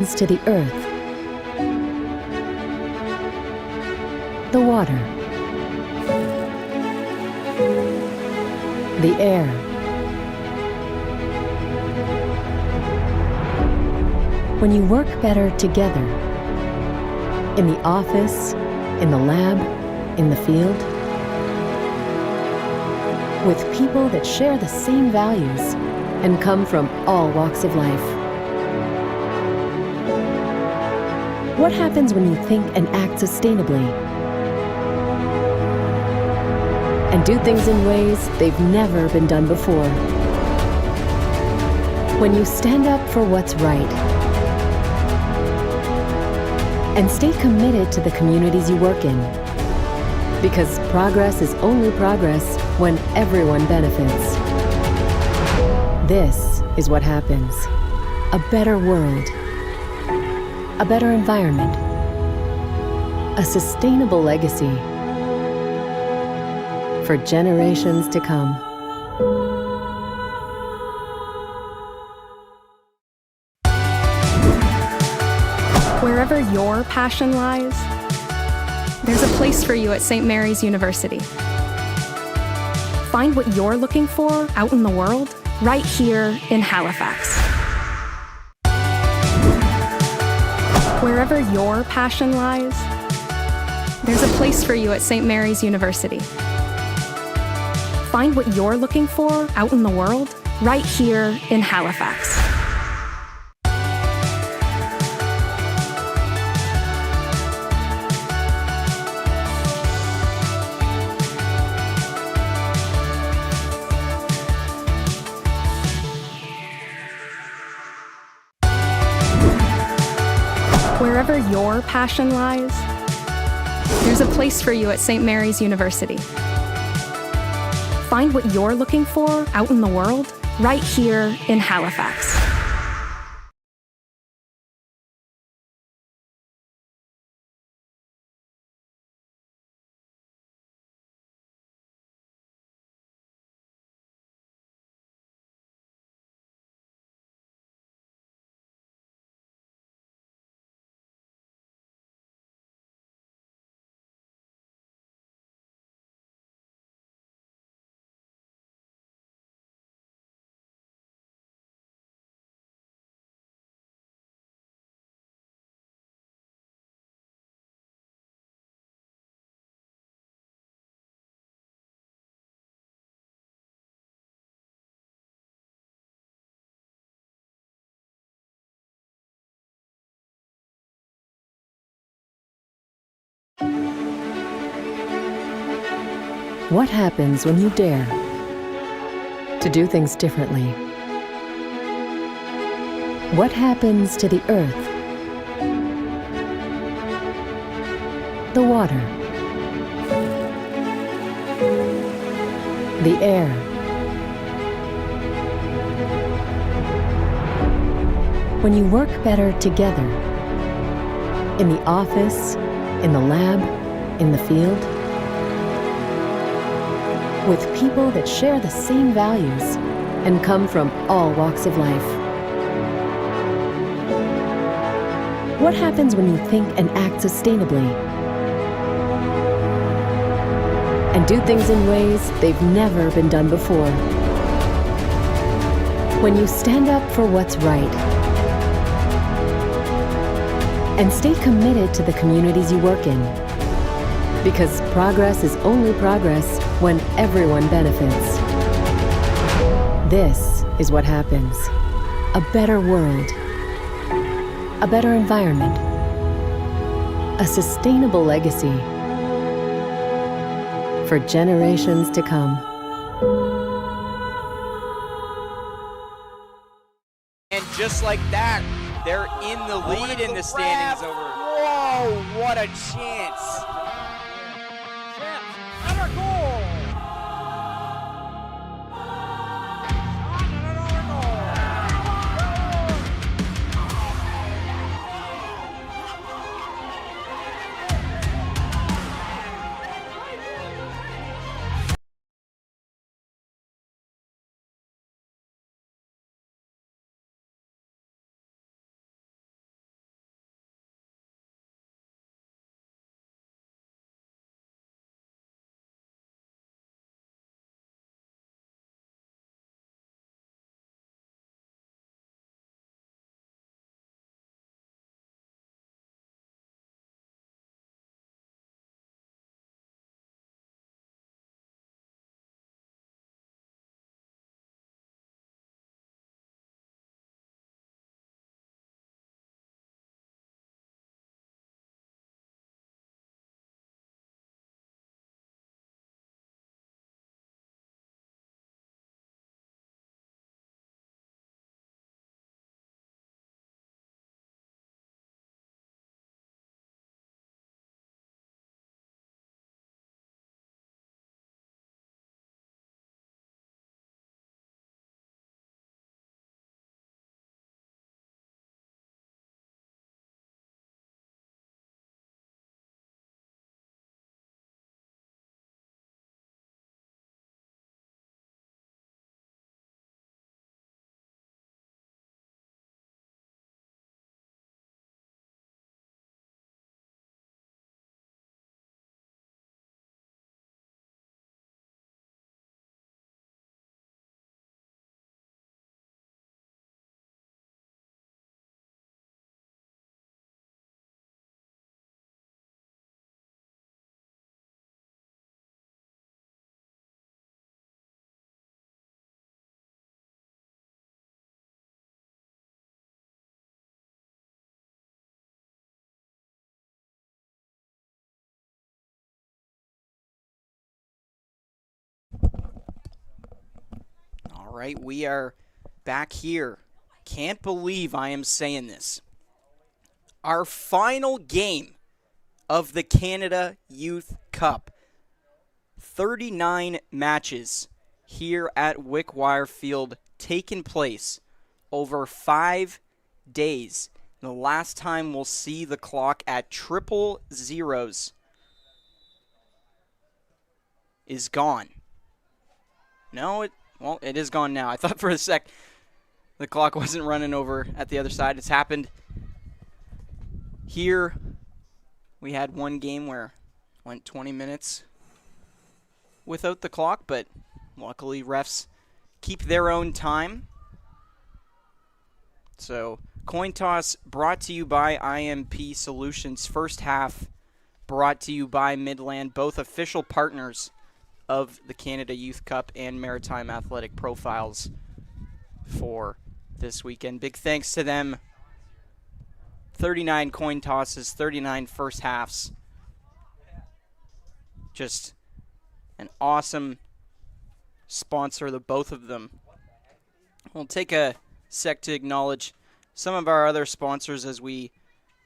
to the earth, the water, the air, when you work better together, in the office, in the lab, in the field, with people that share the same values and come from all walks of life. What happens when you think and act sustainably and do things in ways they've never been done before? When you stand up for what's right and stay committed to the communities you work in, because progress is only progress when everyone benefits. This is what happens. A better world, a better environment, a sustainable legacy for generations to come. Wherever your passion lies, there's a place for you at St. Mary's University. Find what you're looking for out in the world right here in Halifax. Wherever your passion lies, there's a place for you at St. Mary's University. Find what you're looking for out in the world right here in Halifax. Wherever your passion lies, there's a place for you at St. Mary's University. Find what you're looking for out in the world right here in Halifax. What happens when you dare to do things differently? What happens to the earth, the water, the air, when you work better together, in the office, in the lab, in the field, with people that share the same values and come from all walks of life? What happens when you think and act sustainably and do things in ways they've never been done before? When you stand up for what's right and stay committed to the communities you work in, because progress is only progress when everyone benefits. This is what happens. A better world, a better environment, a sustainable legacy for generations to come. And just like that, they're in the lead in the standings over. Whoa, what a chance. All right, we are back here. Can't believe I am saying this. Our final game of the Canada Youth Cup. 39 matches here at Wickwire Field taking place over 5 days. The last time we'll see the clock at triple zeros is gone. No, it is gone now. I thought for a sec the clock wasn't running over at the other side. It's happened. Here we had one game where went 20 minutes without the clock, but luckily refs keep their own time. So coin toss brought to you by IMP Solutions. First half brought to you by Midland, both official partners of the Canada Youth Cup and Maritime Athletic Profiles for this weekend. Big thanks to them. 39 coin tosses, 39 first halves. Just an awesome sponsor, the both of them. We'll take a sec to acknowledge some of our other sponsors as we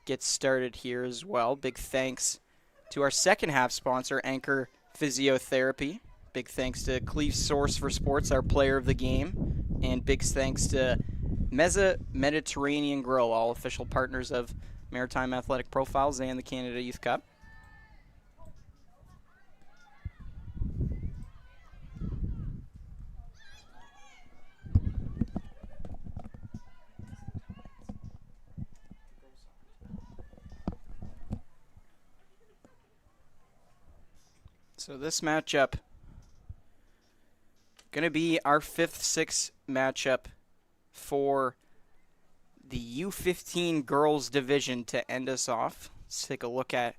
get started here as well. Big thanks to our second half sponsor, Anchor Physiotherapy. Big thanks to Cleve Source for Sports, our player of the game. And big thanks to Meza Mediterranean Grill, all official partners of Maritime Athletic Profiles and the Canada Youth Cup. So this matchup going to be our 5th-6th matchup for the U15 girls division to end us off. Let's take a look at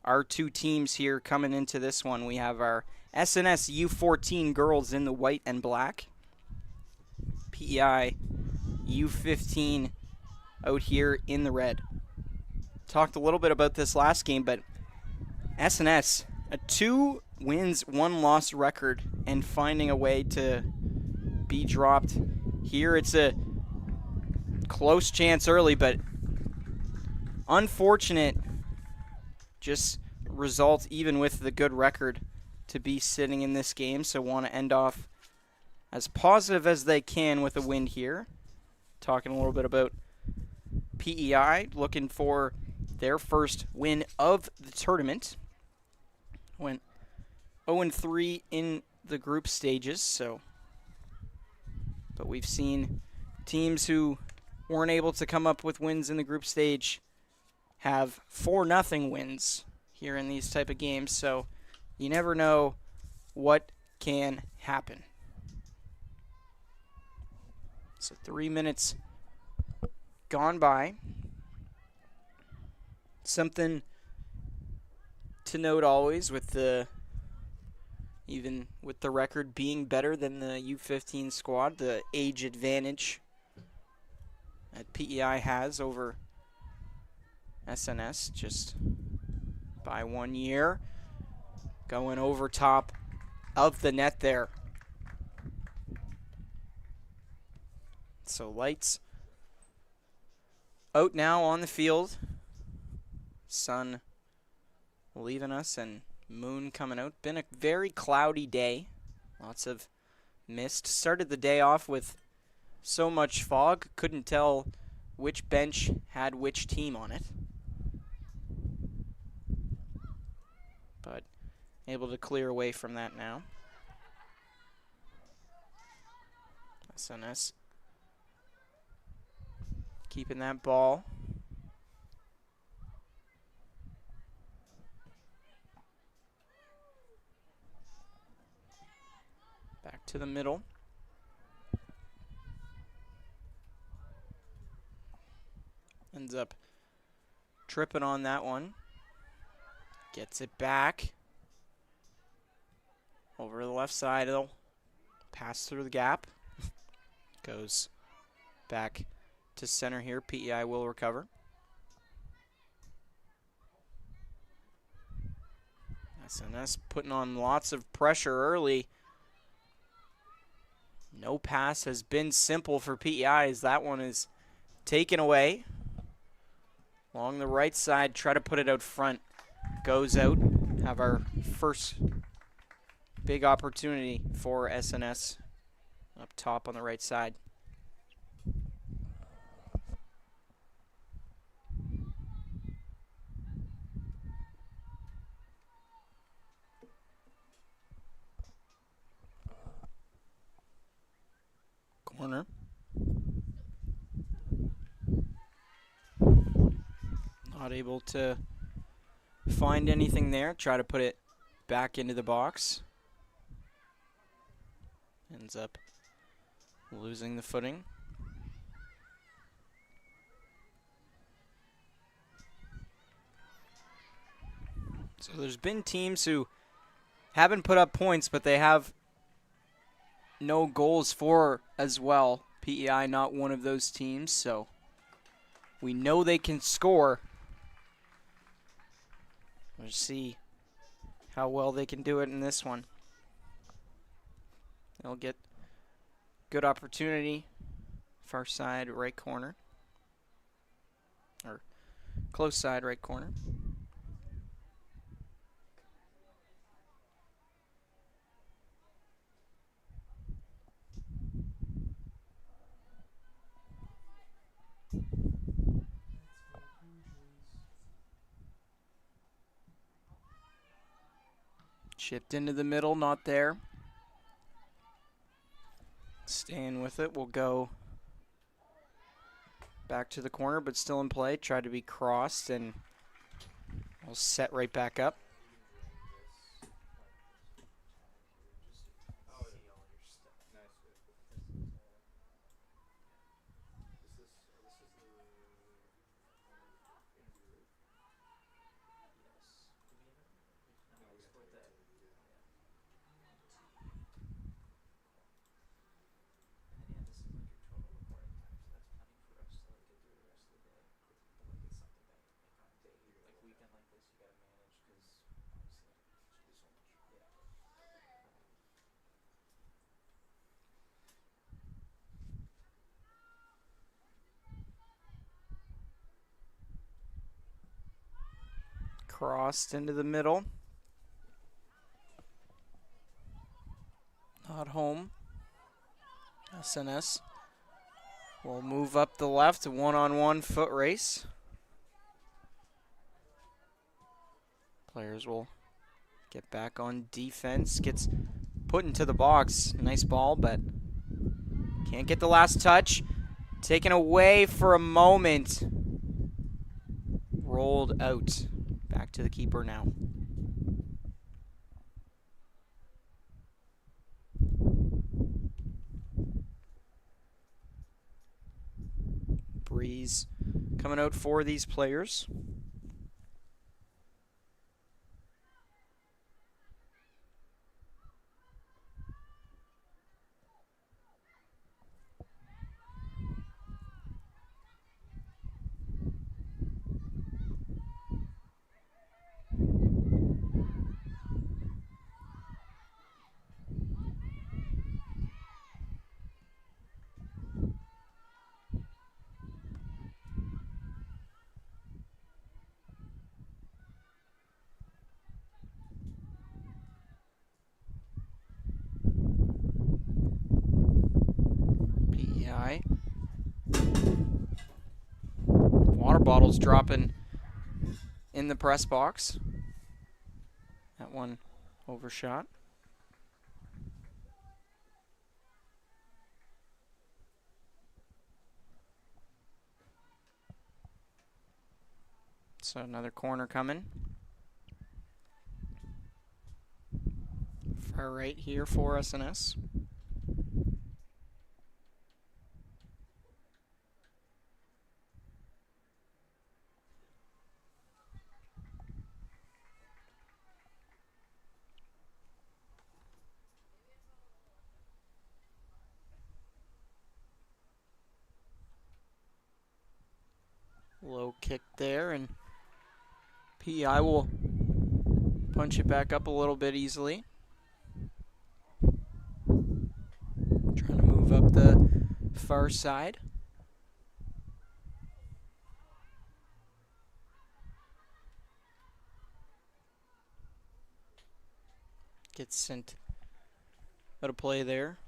our two teams here coming into this one. We have our SNS U14 girls in the white and black. PEI U15 out here in the red. Talked a little bit about this last game, but SNS, a 2 wins, 1 loss record, and finding a way to be dropped here. It's a close chance early, but unfortunate just result even with the good record to be sitting in this game. So want to end off as positive as they can with a win here. Talking a little bit about PEI, looking for their first win of the tournament. Went 0-3 in the group stages, but we've seen teams who weren't able to come up with wins in the group stage have 4-0 wins here in these type of games, so you never know what can happen. So 3 minutes gone by. Something to note always with even with the record being better than the U15 squad, the age advantage that PEI has over SNS just by 1 year. Going over top of the net there. So lights out now on the field. Sun leaving us and moon coming out. Been a very cloudy day. Lots of mist. Started the day off with so much fog, couldn't tell which bench had which team on it. But able to clear away from that now. SNS keeping that ball. Back to the middle. Ends up tripping on that one. Gets it back. Over the left side, it'll pass through the gap. Goes back to center here. PEI will recover. SNS putting on lots of pressure early. No pass has been simple for PEI as that one is taken away. Along the right side, try to put it out front. Goes out. Have our first big opportunity for SNS up top on the right side. Corner. Not able to find anything there. Try to put it back into the box. Ends up losing the footing. So there's been teams who haven't put up points, but they have no goals for as well. PEI not one of those teams, so we know they can score. Let's see how well they can do it in this one. They'll get good opportunity. Far side, right corner. Or close side, right corner. Chipped into the middle, not there. Staying with it, we'll go back to the corner, but still in play. Try to be crossed, and we'll set right back up. Crossed into the middle. Not home. SNS will move up the left, one-on-one foot race. Players will get back on defense. Gets put into the box. Nice ball, but can't get the last touch. Taken away for a moment. Rolled out. Back to the keeper now. Breeze coming out for these players. PEI. Water bottles dropping in the press box. That one overshot. So another corner coming. Far right here for SNS. Low kick there, and PEI will punch it back up a little bit easily. Trying to the far side. Gets sent out of play there.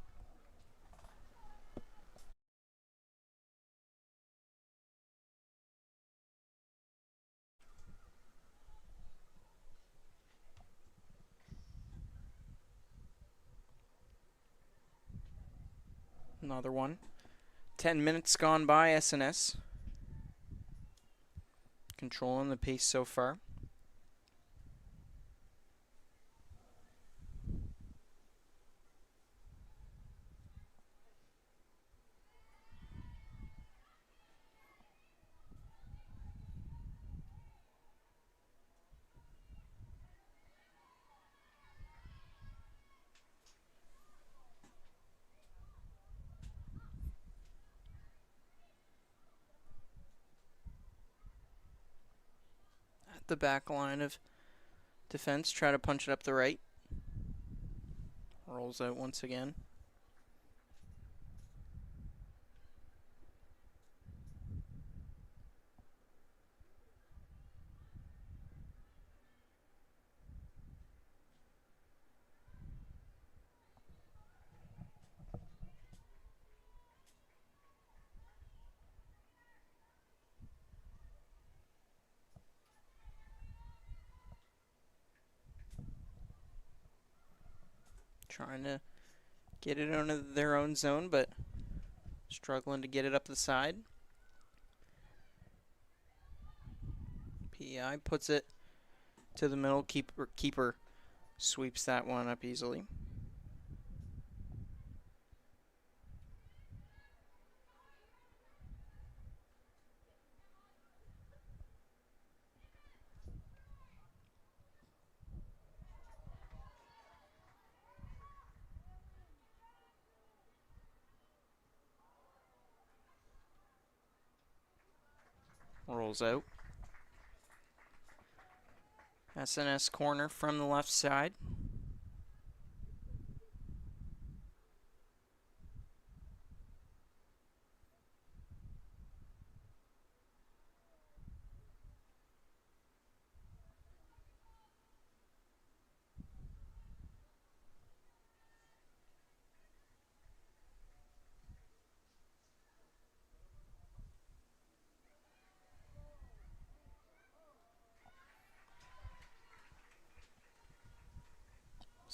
Another one. 10 minutes gone by, SNS. Controlling the pace so far. At the back line of defense, try to punch it up the right. Rolls out once again. Trying to get it into their own zone, but struggling to get it up the side. PEI puts it to the middle. Keeper sweeps that one up easily. Rolls out. SNS corner from the left side.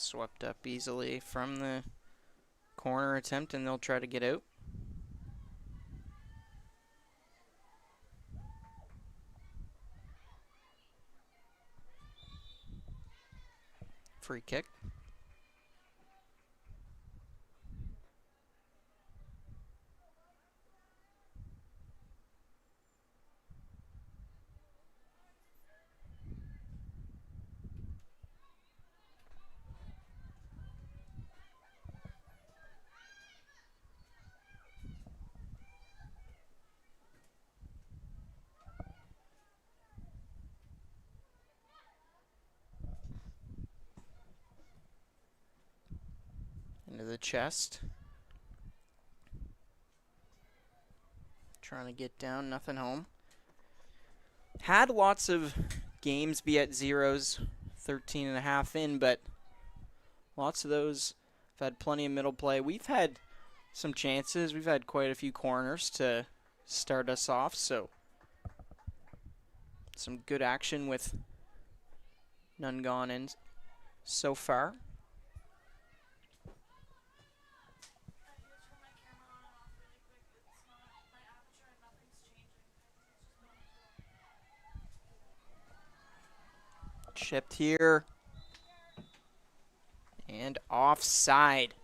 Swept up easily from the corner attempt, and they'll try to get out. Free kick. Into the chest. Trying to get down, nothing home. Had lots of games be at zeros, 13.5 in, but lots of those have had plenty of middle play. We've had some chances. We've had quite a few corners to start us off, so some good action with none gone in so far. Chipped here. And offside.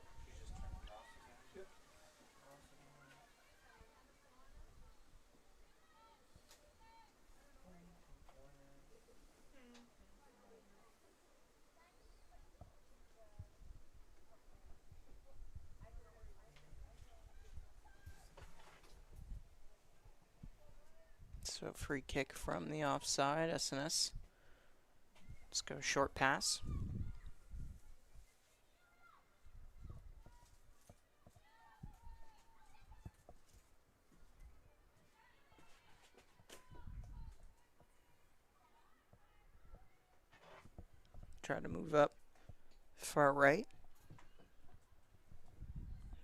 So free kick from the offside, SNS. Let's go short pass. Try to move up far right.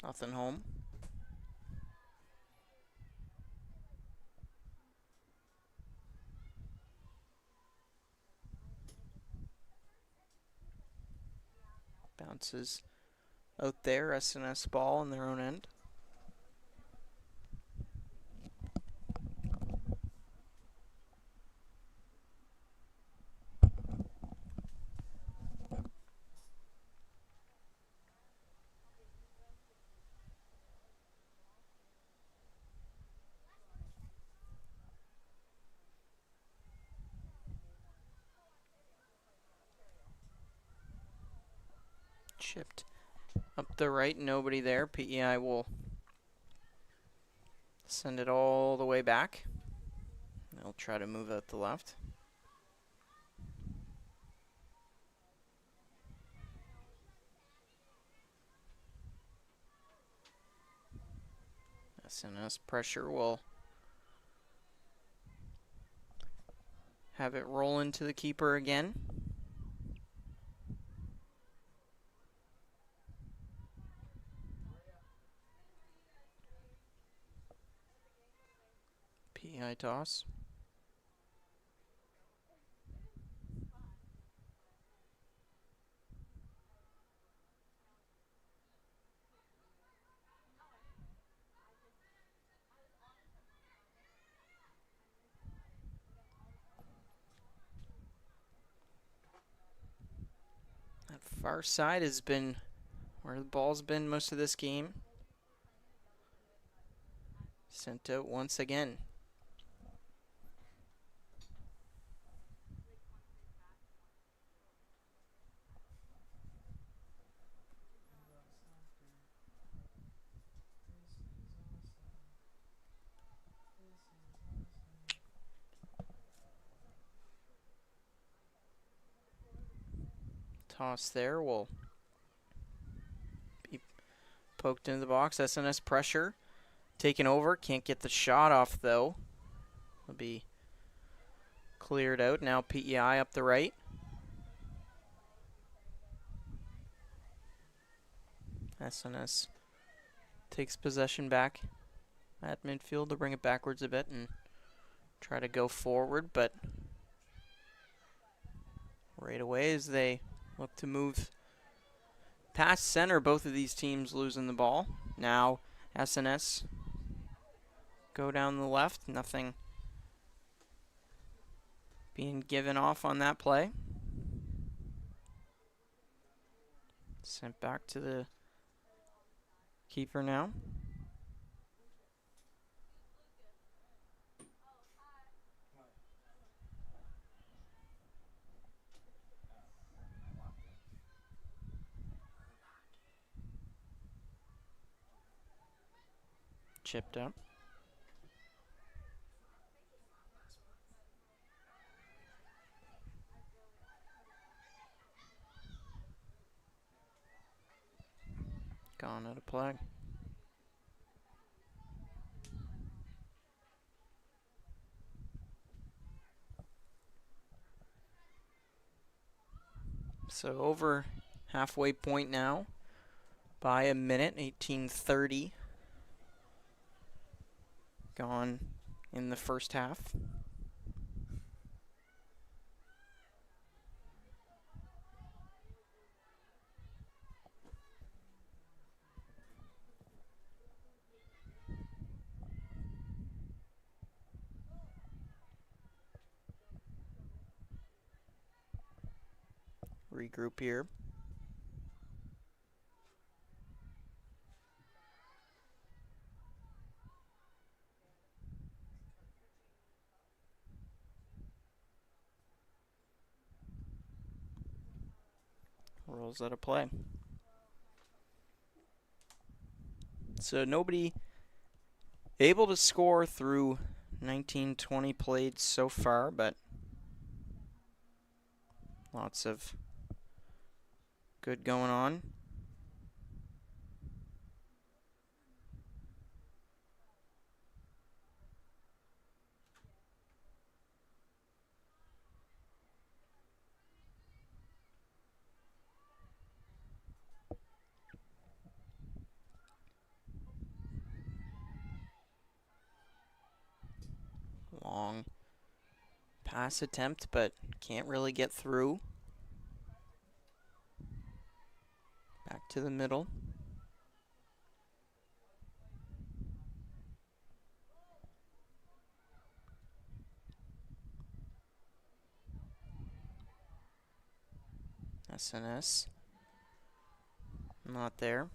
Nothing home. Bounces out there. SNS ball on their own end. Chipped up the right, nobody there. PEI will send it all the way back. They'll try to move out the left. SNS pressure will have it roll into the keeper again. PEI toss. That far side has been where the ball's been most of this game. Sent out once again. Toss there will be poked into the box. SNS pressure taken over. Can't get the shot off though. Will be cleared out. Now PEI up the right. SNS takes possession back at midfield to bring it backwards a bit and try to go forward, but right away as they look to move past center, both of these teams losing the ball. Now SNS go down the left, nothing being given off on that play. Sent back to the keeper now. Chipped up. Gone out of play. So over halfway point now by a minute, 18:30 gone in the first half. Regroup here. Rolls out of play. So nobody able to score through 19-20 played so far, but lots of good going on. Pass attempt, but can't really get through. Back to the middle. SNS. Not there.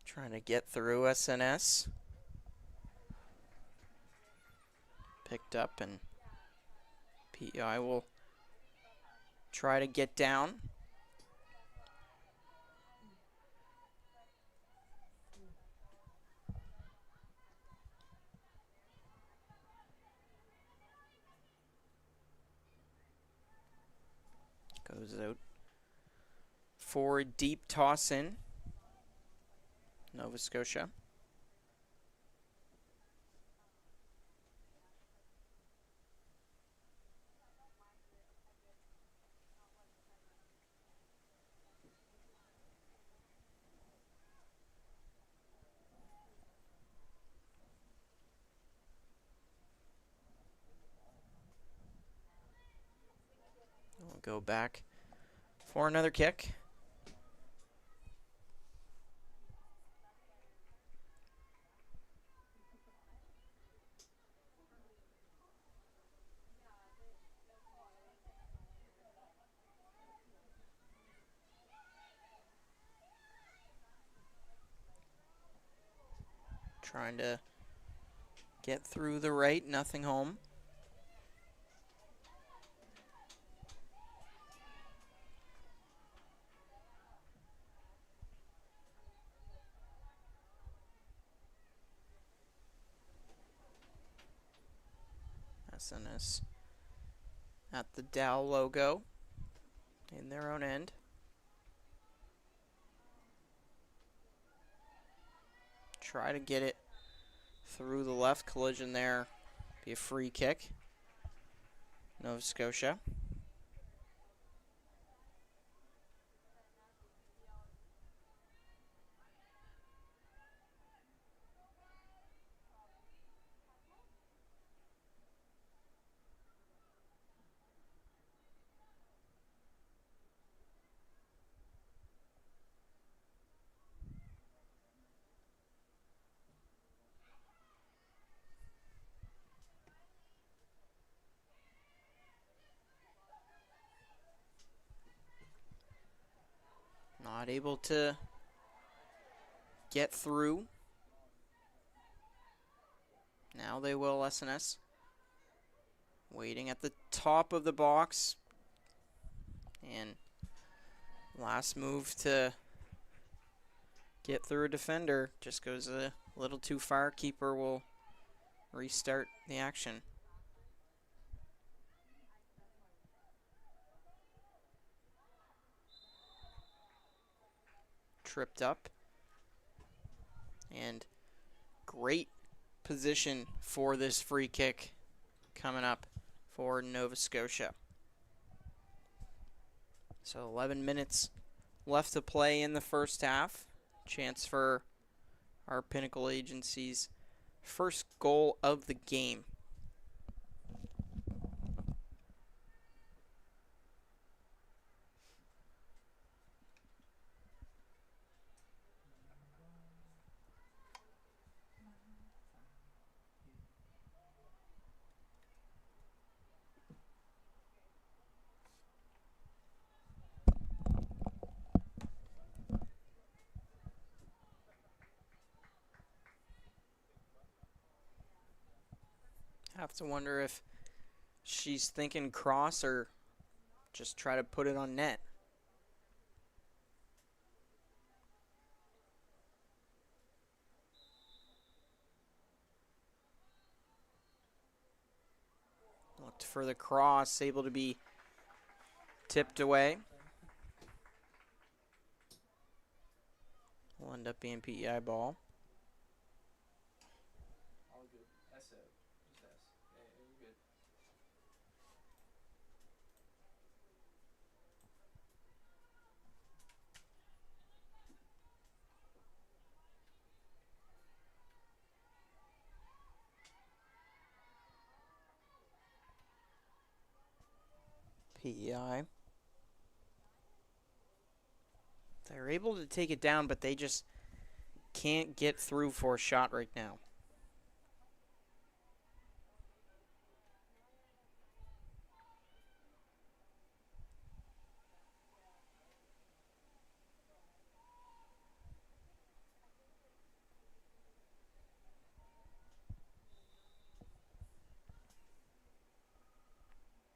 Trying to get through SNS. Picked up, and PEI will try to get down. Goes out for a deep toss in. Nova Scotia. We'll go back for another kick. Trying to get through the right, nothing home. SNS at the Dal logo in their own end. Try to get it through the left, collision there. Be a free kick. Nova Scotia. Not able to get through. Now they will, SNS. Waiting at the top of the box. And last move to get through a defender. Just goes a little too far. Keeper will restart the action. Tripped up. And great position for this free kick coming up for Nova Scotia. So 11 minutes left to play in the first half. Chance for our Pinnacle Agency's first goal of the game. Have to wonder if she's thinking cross or just try to put it on net. Looked for the cross, able to be Tipped away. Will end up being PEI ball. PEI. They're able to take it down, but they just can't get through for a shot right now.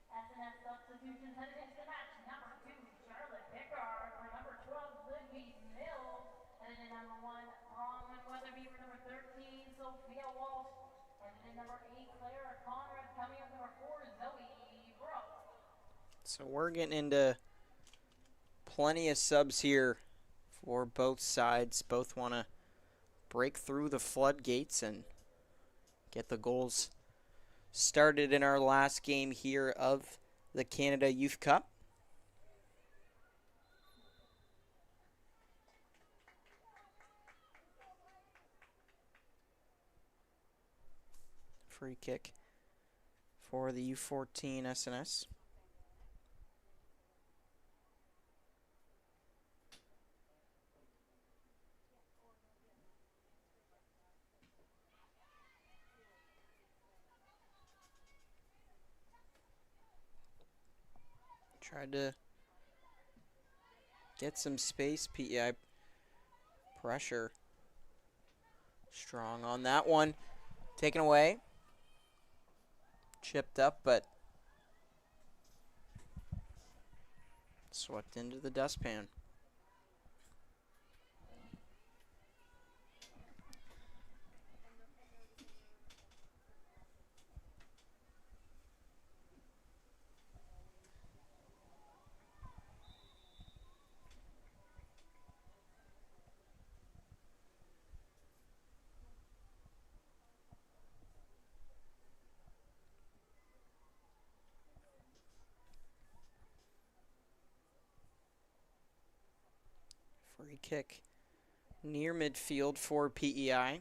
SNS substitutions headed into the match. Number 2, Charlotte Pickard. For number 12, Libby Mills. Headed in number 1, Bronwyn Weatherby. For number 13, Sophia Walsh. Headed in number 8, Clara Conrad. Coming up number 4, Zoe Bro. So we're getting into plenty of subs here for both sides. Both want to break through the floodgates and get the goals started in our last game here of the Canada Youth Cup. Free kick for the U14 SNS. Tried to get some space. PEI pressure. Strong on that one. Taken away. Chipped up, but swept into the dustpan. Free kick near midfield for PEI.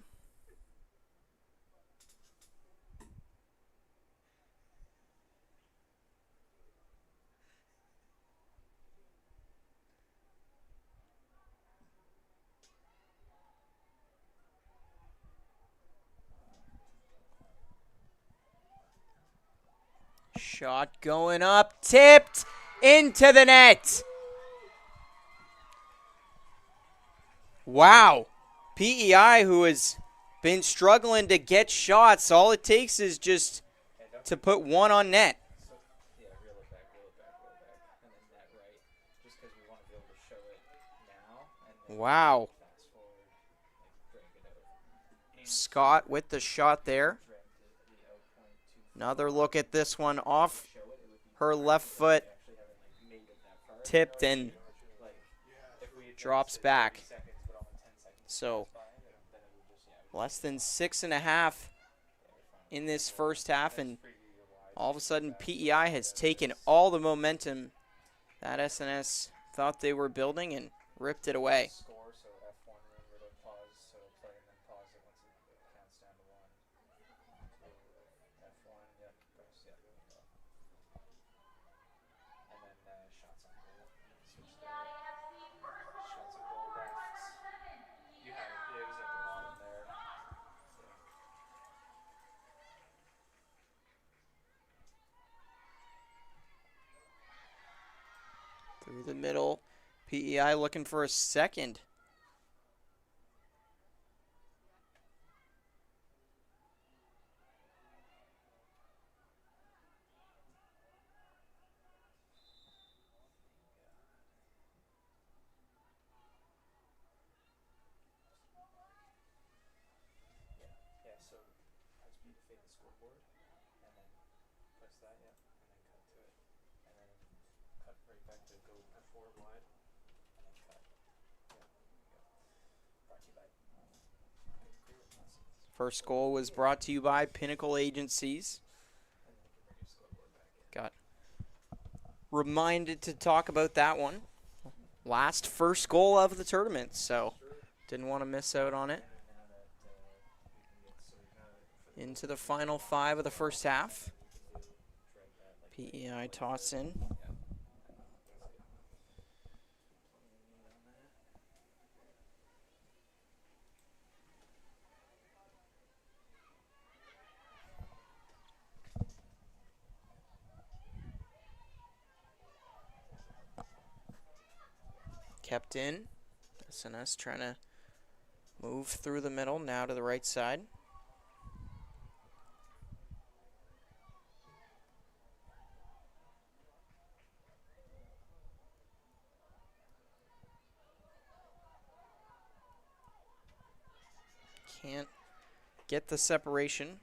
Shot going up, tipped into the net. Wow. PEI, who has been struggling to get shots, all it takes is just to put one on net. Wow. Scott with the shot there. Another look at this one off her left foot. Tipped and drops back. So less than 6.5 in this first half, and all of a sudden PEI has taken all the momentum that SNS thought they were building and ripped it away. Through the middle, PEI looking for a second. First goal was brought to you by Pinnacle Agencies. Got reminded to talk about that one. Last first goal of the tournament, so didn't want to miss out on it. Into the final 5 of the first half. PEI toss in. Kept in. SNS trying to move through the middle, now to the right side. Can't get the separation.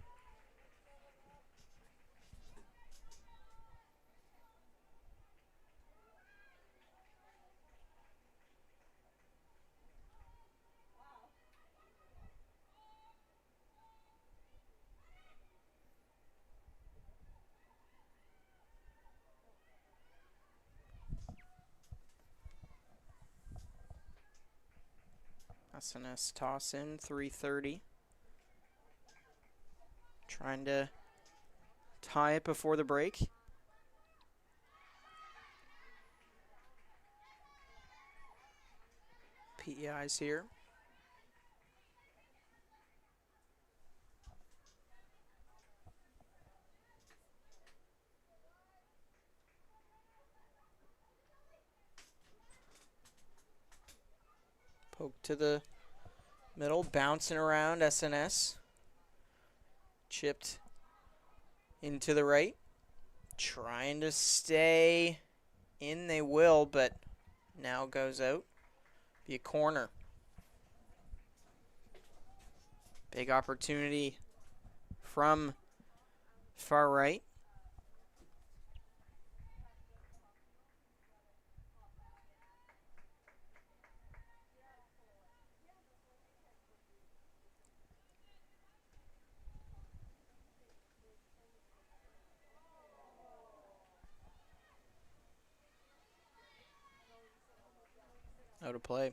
SNS toss in, 3:30. Trying to tie it before the break. PEI's here. Poke to the middle, bouncing around SNS. Chipped into the right. Trying to stay in, they will, but now goes out. Be a corner. Big opportunity from far right. Out of play.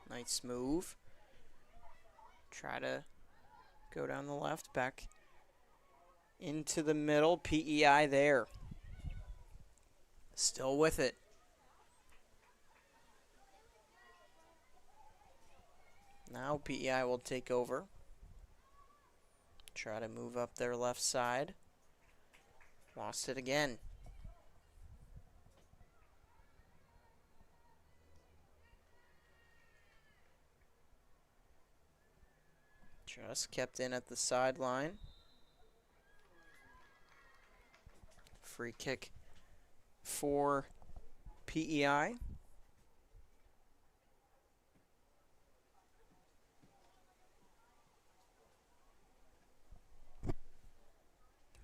Nice move. Try to go down the left, back into the middle. PEI there. Still with it. Now PEI will take over. Try to move up their left side. Lost it again. Just kept in at the sideline. Free kick for PEI.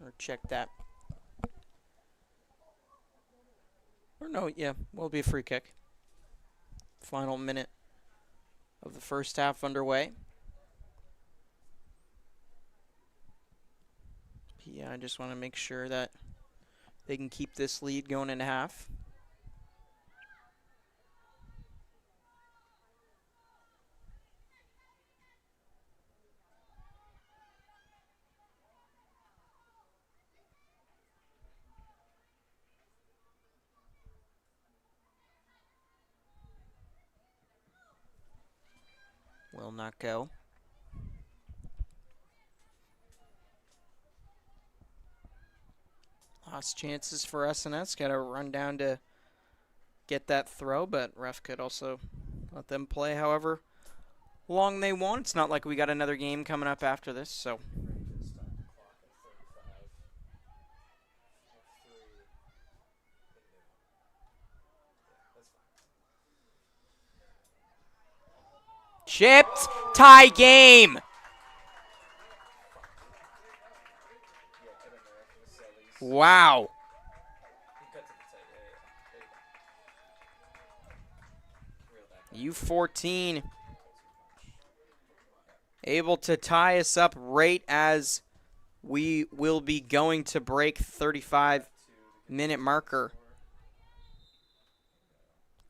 Or check that. Or no, yeah, will be a free kick. Final minute of the first half underway. Yeah, I just want to make sure that they can keep this lead going into half. Will not go. Lost chances for SNS. Got to run down to get that throw, but ref could also let them play however long they want. It's not like we got another game coming up after this, so Chipped. Tie game. Wow. U14 able to tie us up right as we will be going to break 35-minute marker.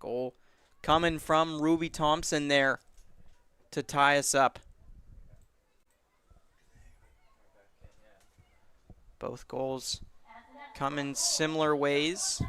Goal coming from Ruby Thompson there to tie us up. Both goals come in similar ways.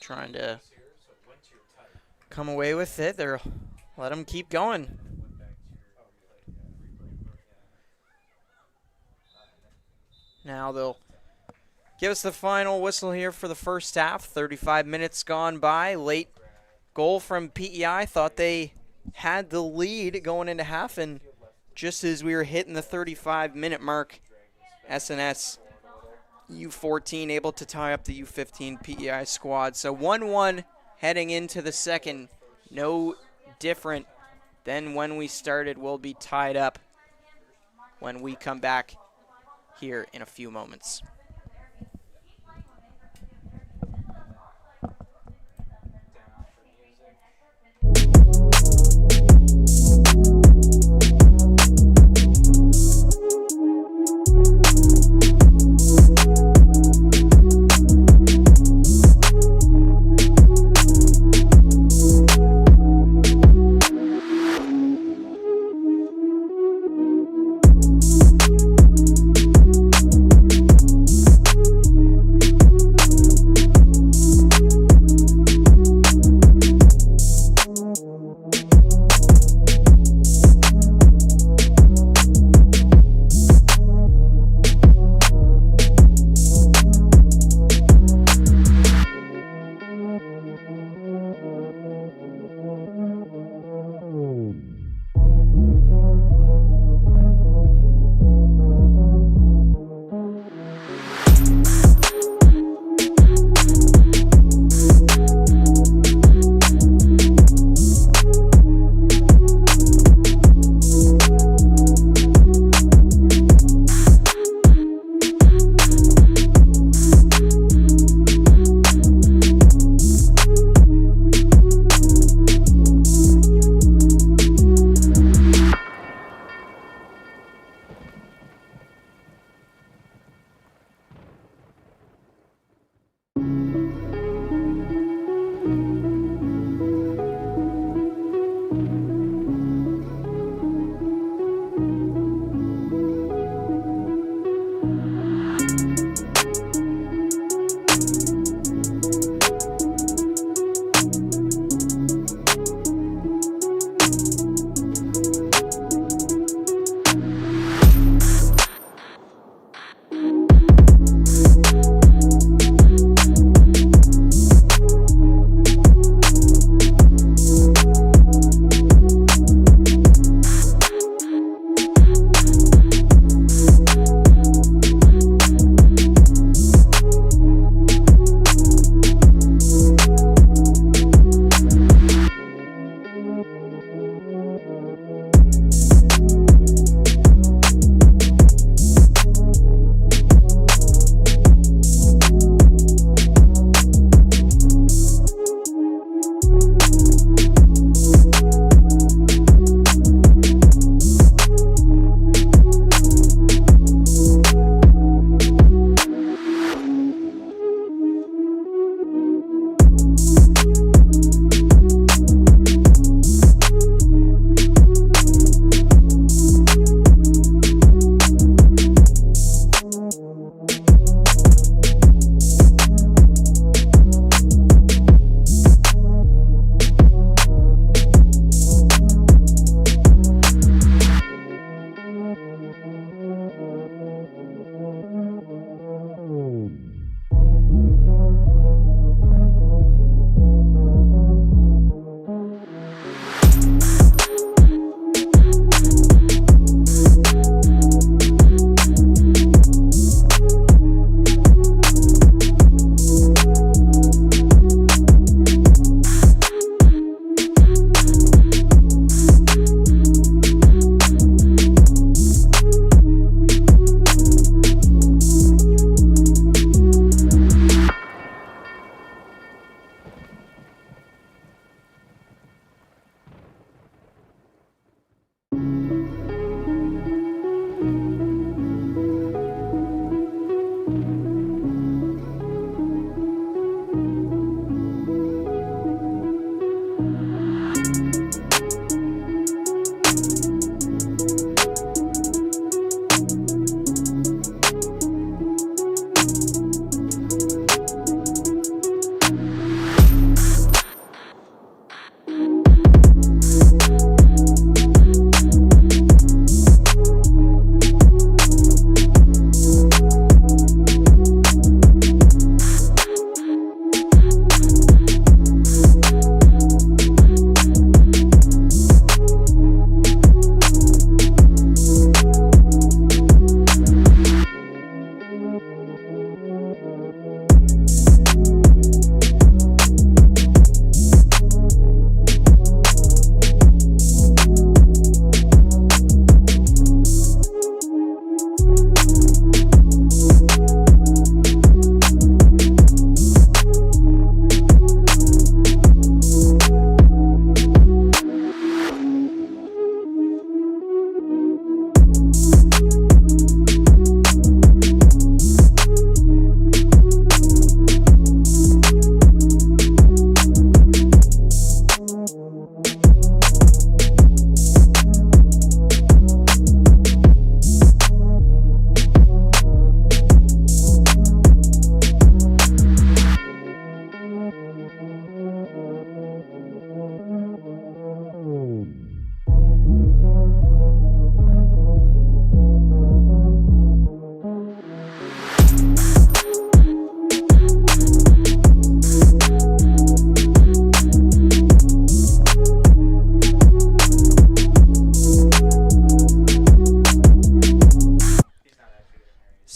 Trying to come away with it. They're let them keep going. Now they'll give us the final whistle here for the first half. 35 minutes gone by. Late goal from PEI. Thought they had the lead going into half, and just as we were hitting the 35-minute mark, SNS U14 able to tie up the U15 PEI squad. So 1-1 heading into the second. No different than when we started. We'll be tied up when we come back here in a few moments.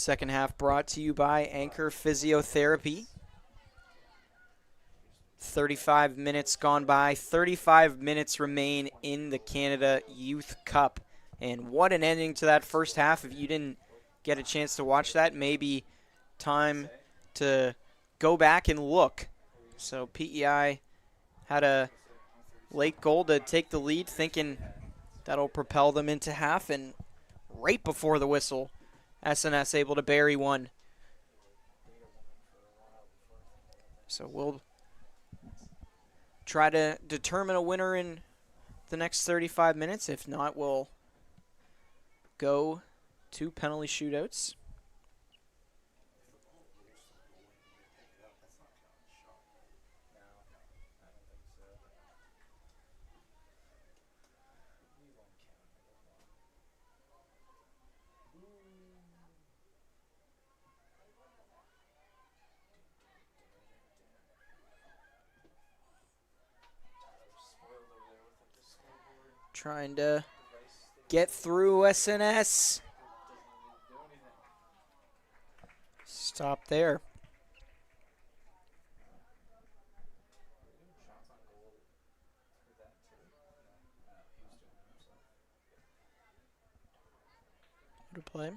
Second half brought to you by Anchor Physiotherapy. 35 minutes gone by. 35 minutes remain in the Canada Youth Cup. And what an ending to that first half. If you didn't get a chance to watch that, maybe time to go back and look. So PEI had a late goal to take the lead, thinking that'll propel them into half, and right before the whistle, SNS able to bury one. So we'll try to determine a winner in the next 35 minutes. If not, we'll go to penalty shootouts. Trying to get through SNS. Stop there. To play.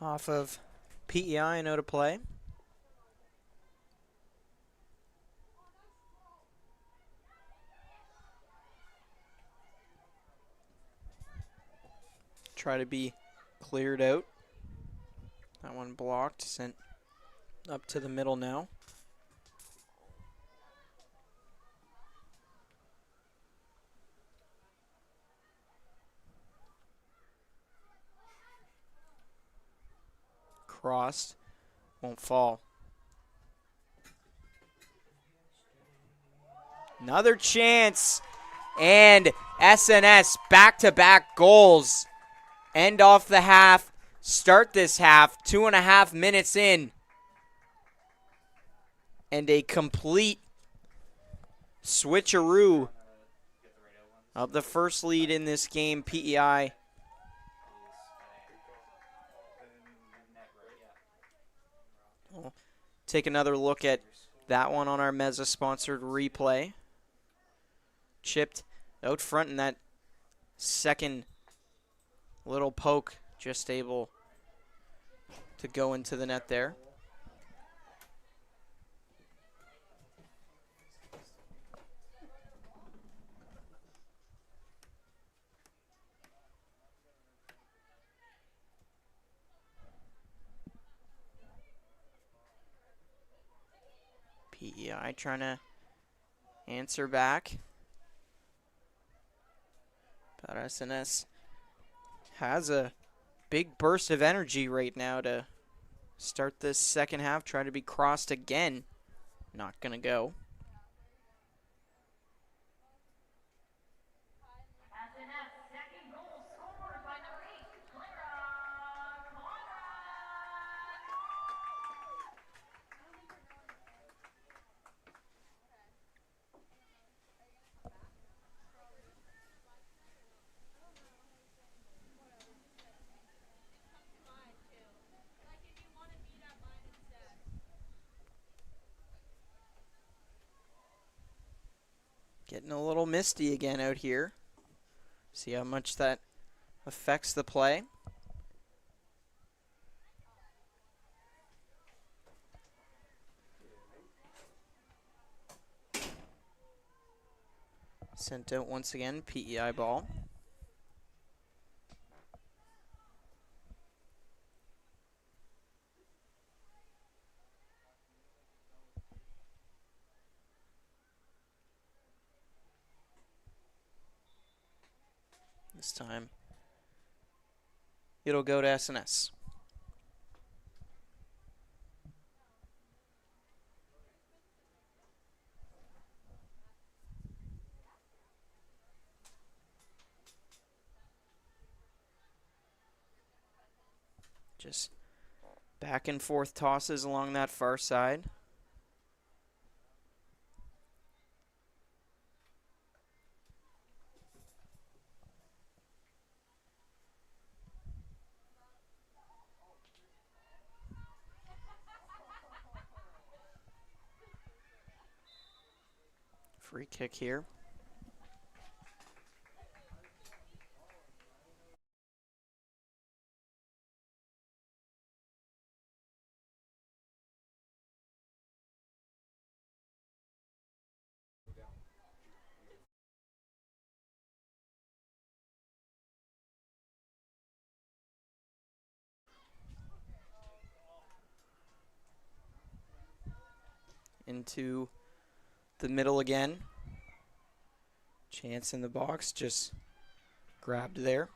Off of PEI, no to play. Try to be cleared out. That one blocked, sent up to the middle now. Crossed, won't fall. Another chance, and SNS back-to-back goals. End off the half, start this half, 2.5 minutes in. And a complete switcheroo of the first lead in this game, PEI. We'll take another look at that one on our Meza-sponsored replay. Chipped out front in that second little poke, just able to go into the net there. PEI trying to answer back. But SNS has a big burst of energy right now to start this second half. Try to be crossed again. Not going to go. SNS second goal scored by number 8, Clara Conrad. Getting a little misty again out here. See how much that affects the play. Sent out once again, PEI ball. This time, it'll go to SNS. Just Back and forth tosses along that far side. Free kick here. Into the middle again. Chance in the box, just grabbed there.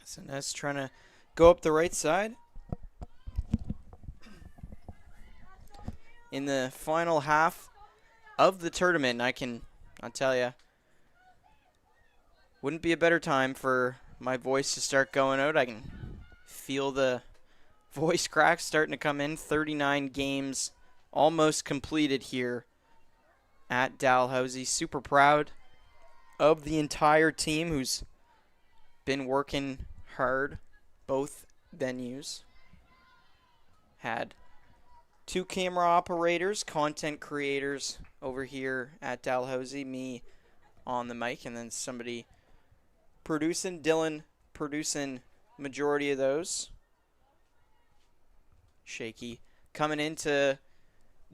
SNS trying to go up the right side. In the final half of the tournament, I'll tell you, wouldn't be a better time for my voice to start going out. I can feel the voice cracks starting to come in. 39 games almost completed here at Dalhousie. Super proud of the entire team who's been working hard, both venues. Had 2 camera operators, content creators over here at Dalhousie, me on the mic, and then somebody producing, Dylan producing majority of those. Shaky coming in to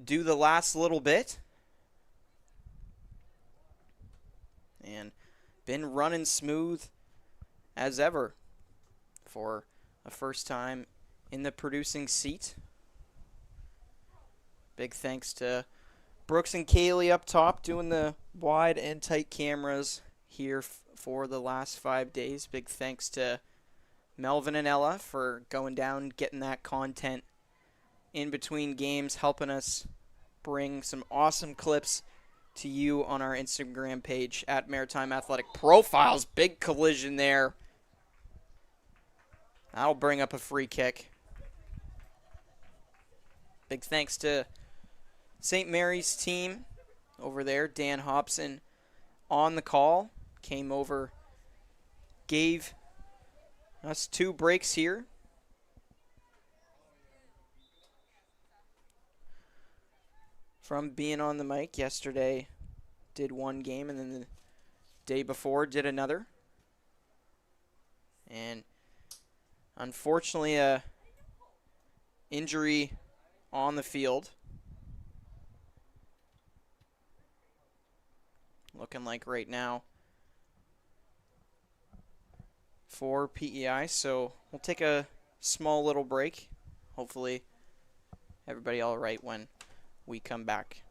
do the last little bit. And been running smooth as ever for a first time in the producing seat. Big thanks to Brooks and Kaylee up top doing the wide and tight cameras here for the last 5 days. Big thanks to Melvin and Ella for going down, getting that content in between games, helping us bring some awesome clips to you on our Instagram page at Maritime Athletic Profiles. Big collision there. That'll bring up a free kick. Big thanks to St. Mary's team over there. Dan Hobson on the call. Came over, gave us 2 breaks here. From being on the mic yesterday, did 1 game, and then the day before did another. And unfortunately, a injury on the field. Looking like right now for PEI, so we'll take a small little break. Hopefully everybody all right when we come back.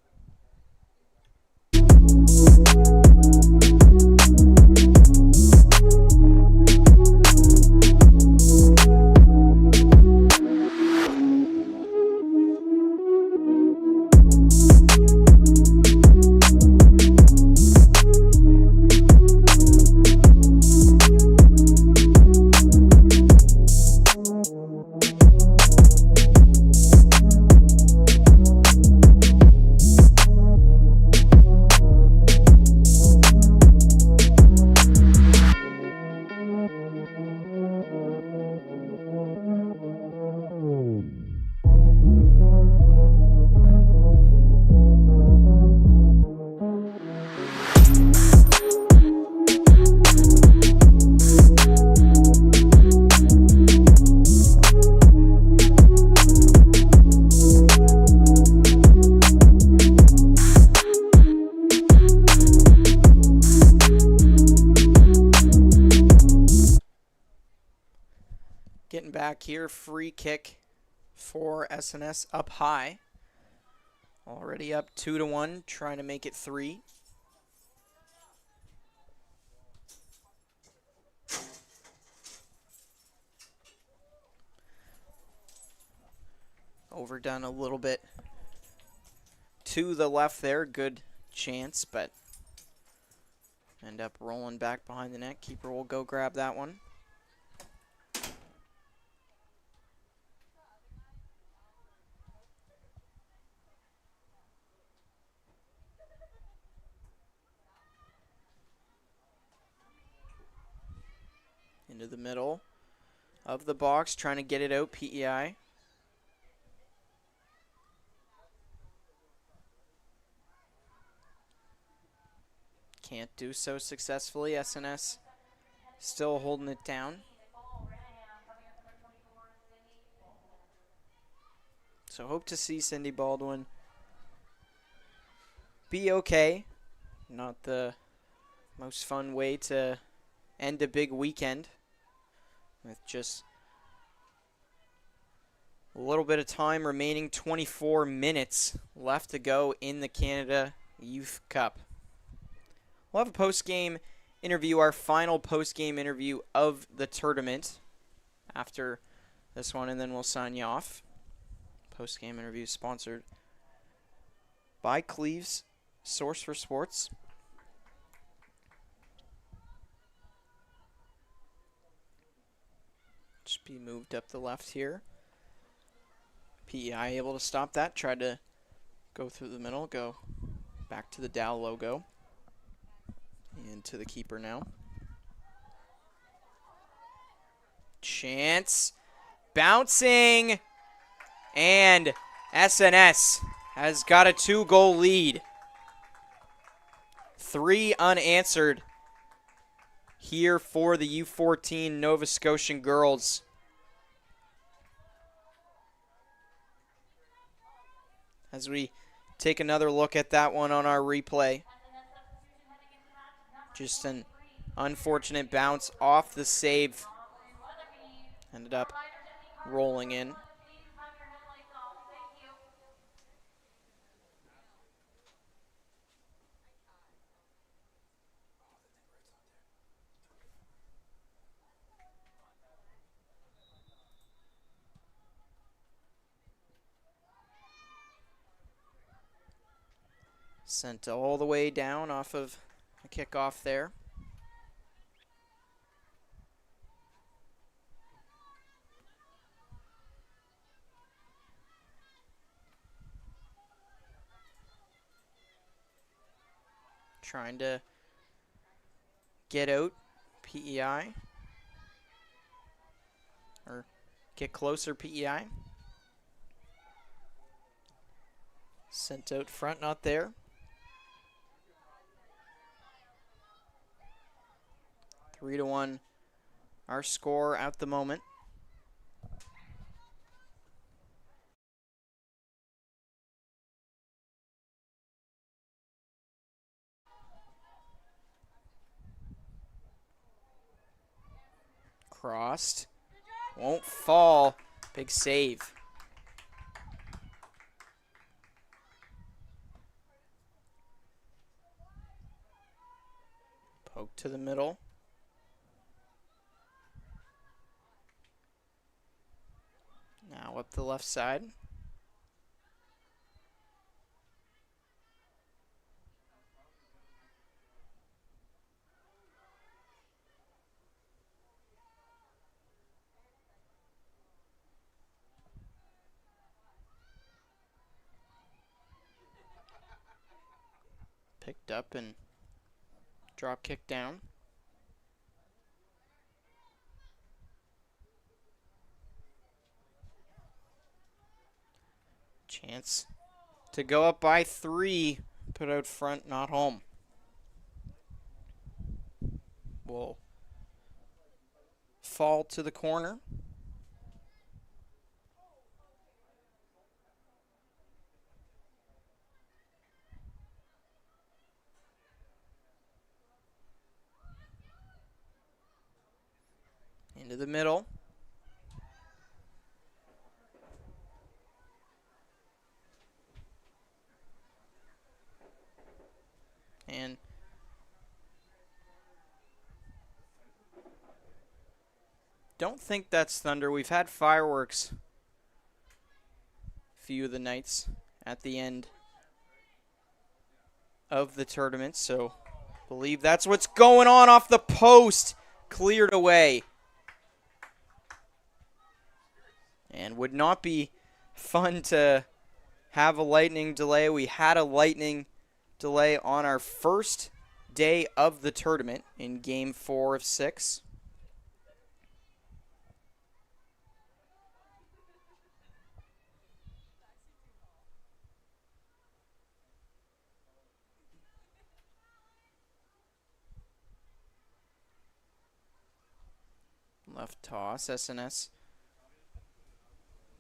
Getting back here, free kick for SNS up high. Already up 2-1, trying to make it 3. Overdone a little bit to the left there. Good chance, but end up rolling back behind the net. Keeper will go grab that one. Into the middle of the box, trying to get it out, PEI. Can't do so successfully. SNS still holding it down. So hope to see Cindy Baldwin be okay. Not the most fun way to end a big weekend, with just a little bit of time remaining. 24 minutes left to go in the Canada Youth Cup. We'll have a post-game interview, our final post-game interview of the tournament after this one, and then we'll sign you off. Post-game interview sponsored by Cleve's Source for Sports. Just be moved up the left here. PEI able to stop that. Tried to go through the middle. Go back to the Dal logo. And to the keeper now. Chance. Bouncing. And SNS has got a 2-goal lead. 3 unanswered here for the U14 Nova Scotian girls. As we take another look at that one on our replay. Just an unfortunate bounce off the save. Ended up rolling in. Sent all the way down off of a kickoff there. Trying to get out PEI. Or get closer PEI. Sent out front, not there. 3-1 our score at the moment. Crossed. Won't fall. Big save. Poke to the middle. Now up the left side. Picked up and drop kick down. Chance to go up by 3. Put out front, not home. Will fall to the corner. Into the middle. And don't think that's thunder. We've had fireworks a few of the nights at the end of the tournament, so I believe that's what's going on off the post. Cleared away. And would not be fun to have a lightning delay. We had a lightning delay on our first day of the tournament in game 4 of 6. Left toss, SNS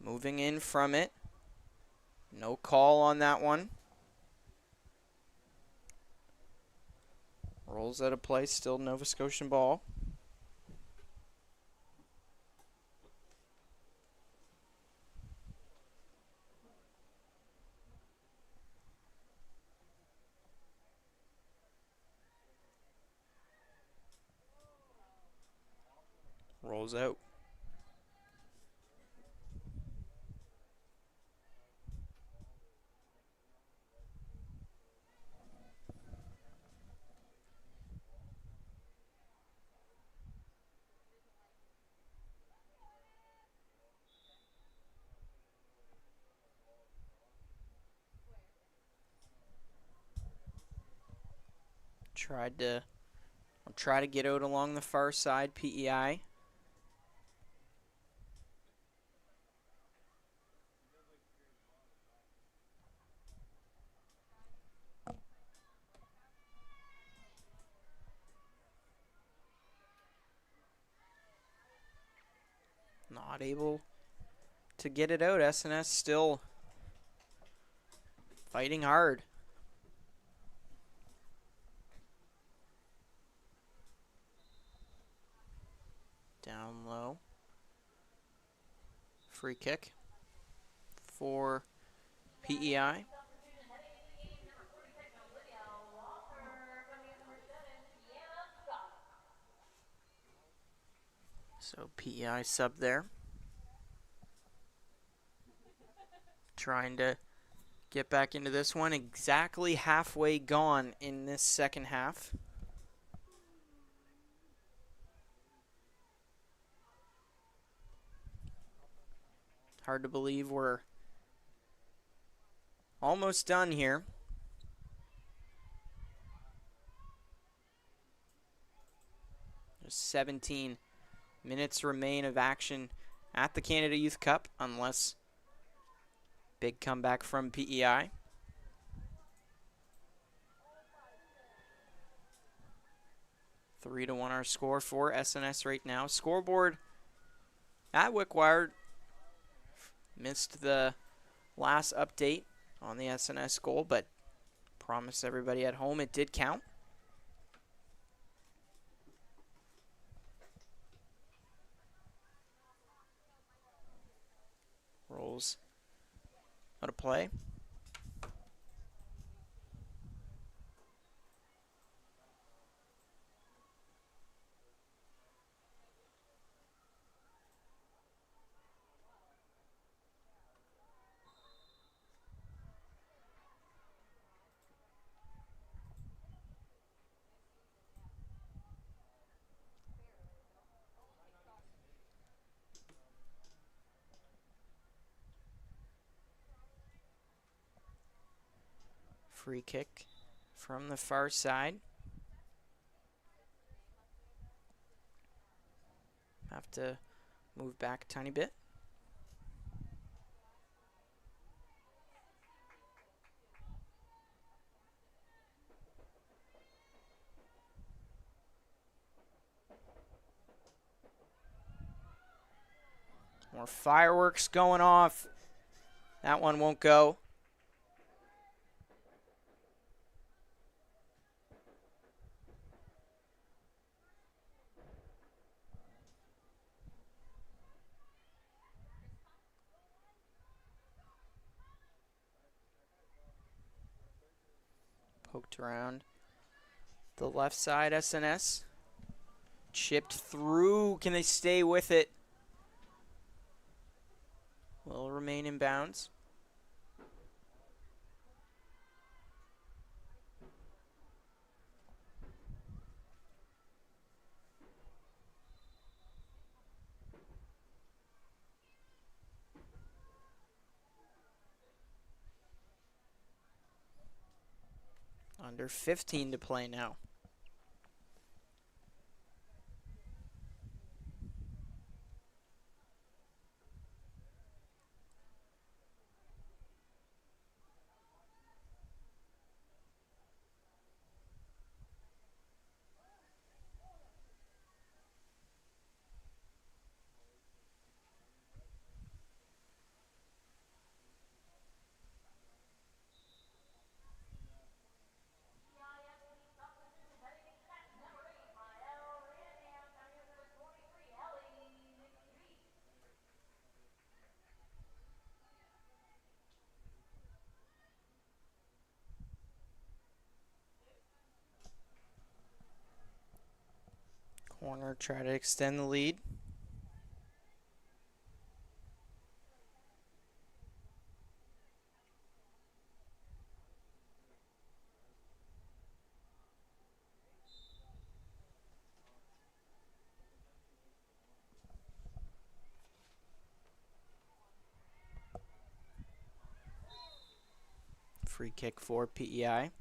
moving in from it. No call on that one. Rolls out of play, still Nova Scotian ball. Rolls out. I'll try to get out along the far side, PEI. Not able to get it out. SNS still fighting hard. Down low. Free kick for PEI. So PEI sub there. Trying to get back into this one. Exactly halfway gone in this second half. Hard to believe we're almost done here. There's 17 minutes remain of action at the Canada Youth Cup, unless big comeback from PEI. Three to 1 our score for SNS right now. Scoreboard at Wickwire missed the last update on the SNS goal, but promise everybody at home it did count. Rolls out of play. Free kick from the far side. Have to move back a tiny bit. More fireworks going off. That one won't go. Poked around the left side, SNS. Chipped through. Can they stay with it? Will remain in bounds. Under 15 to play now. Corner try to extend the lead. Free kick for PEI.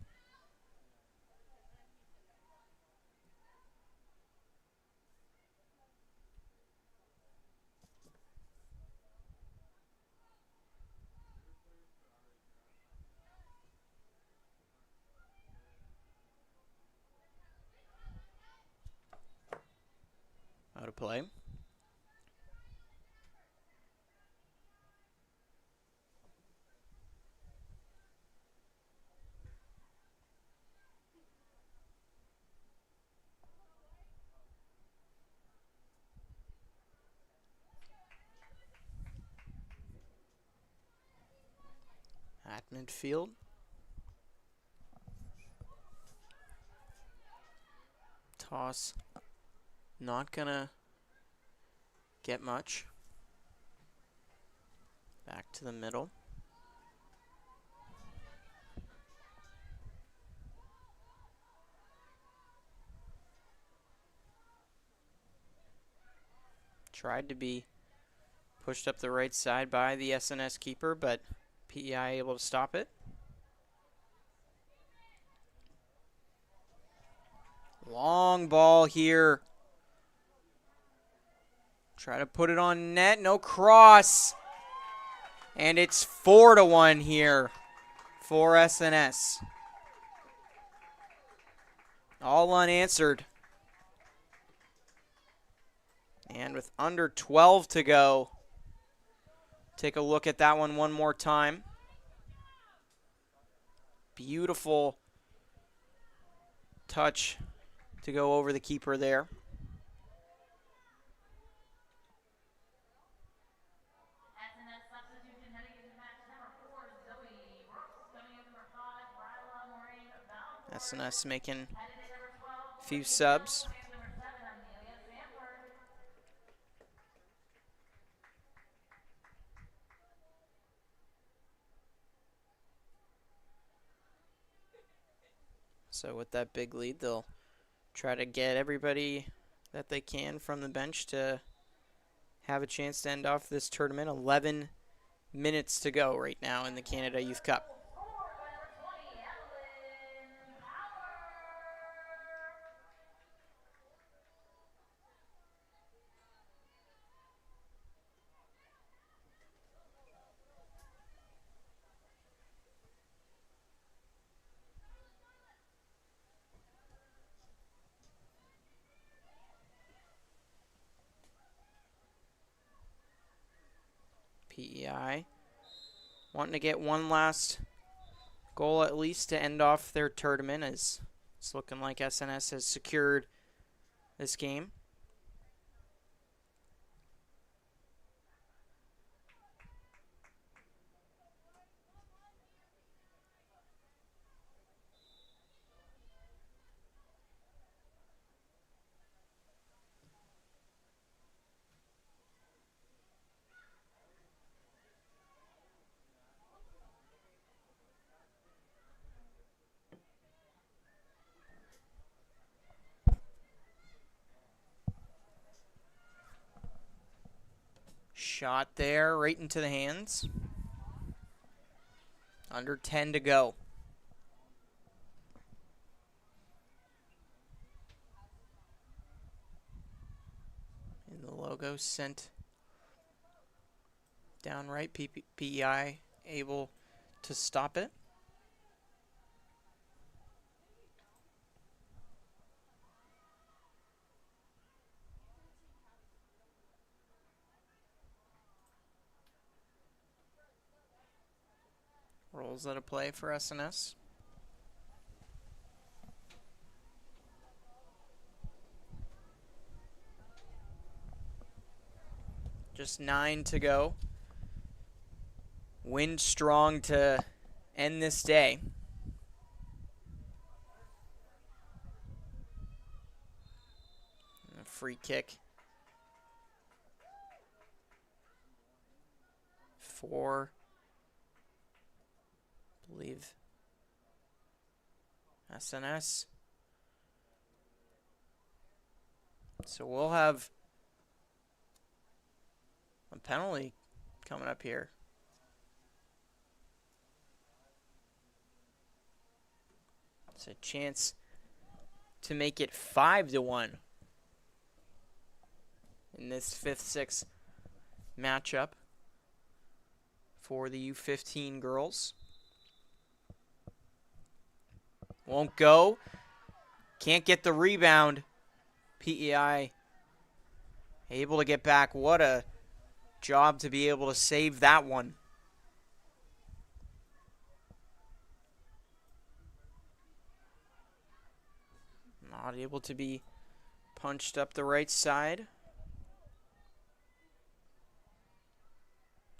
Out of play. At midfield. Toss. Not gonna get much. Back to the middle. Tried to be pushed up the right side by the SNS keeper, but PEI able to stop it. Long ball here. Try to put it on net. No cross. And it's 4-1 here for SNS. All unanswered. And with under 12 to go, take a look at that one more time. Beautiful touch to go over the keeper there. SNS substitution heading into match number 4, Zoe Brooks coming in number 5, Ryla Moraine Valcourt. SNS making Headed in number 12, a few subs. coming in number 7, Amelia Sanford. So with that big lead, they'll try to get everybody that they can from the bench to have a chance to end off this tournament. 11 minutes to go right now in the Canada Youth Cup. Scored by number 20, Evelyn Power. PEI wanting to get one last goal at least to end off their tournament, as it's looking like SNS has secured this game. Shot there, right into the hands. Under 10 to go. Logo sent down right. PEI able to stop it. Rolls out of play for SNS. Just 9 to go. Wind strong to end this day. And a free kick for, I believe, SNS. So we'll have a penalty coming up here. It's a chance to make it 5-1 in this 5th-6th matchup for the U15 girls. Won't go. Can't get the rebound. PEI able to get back. What a job to be able to save that one. Not able to be punched up the right side.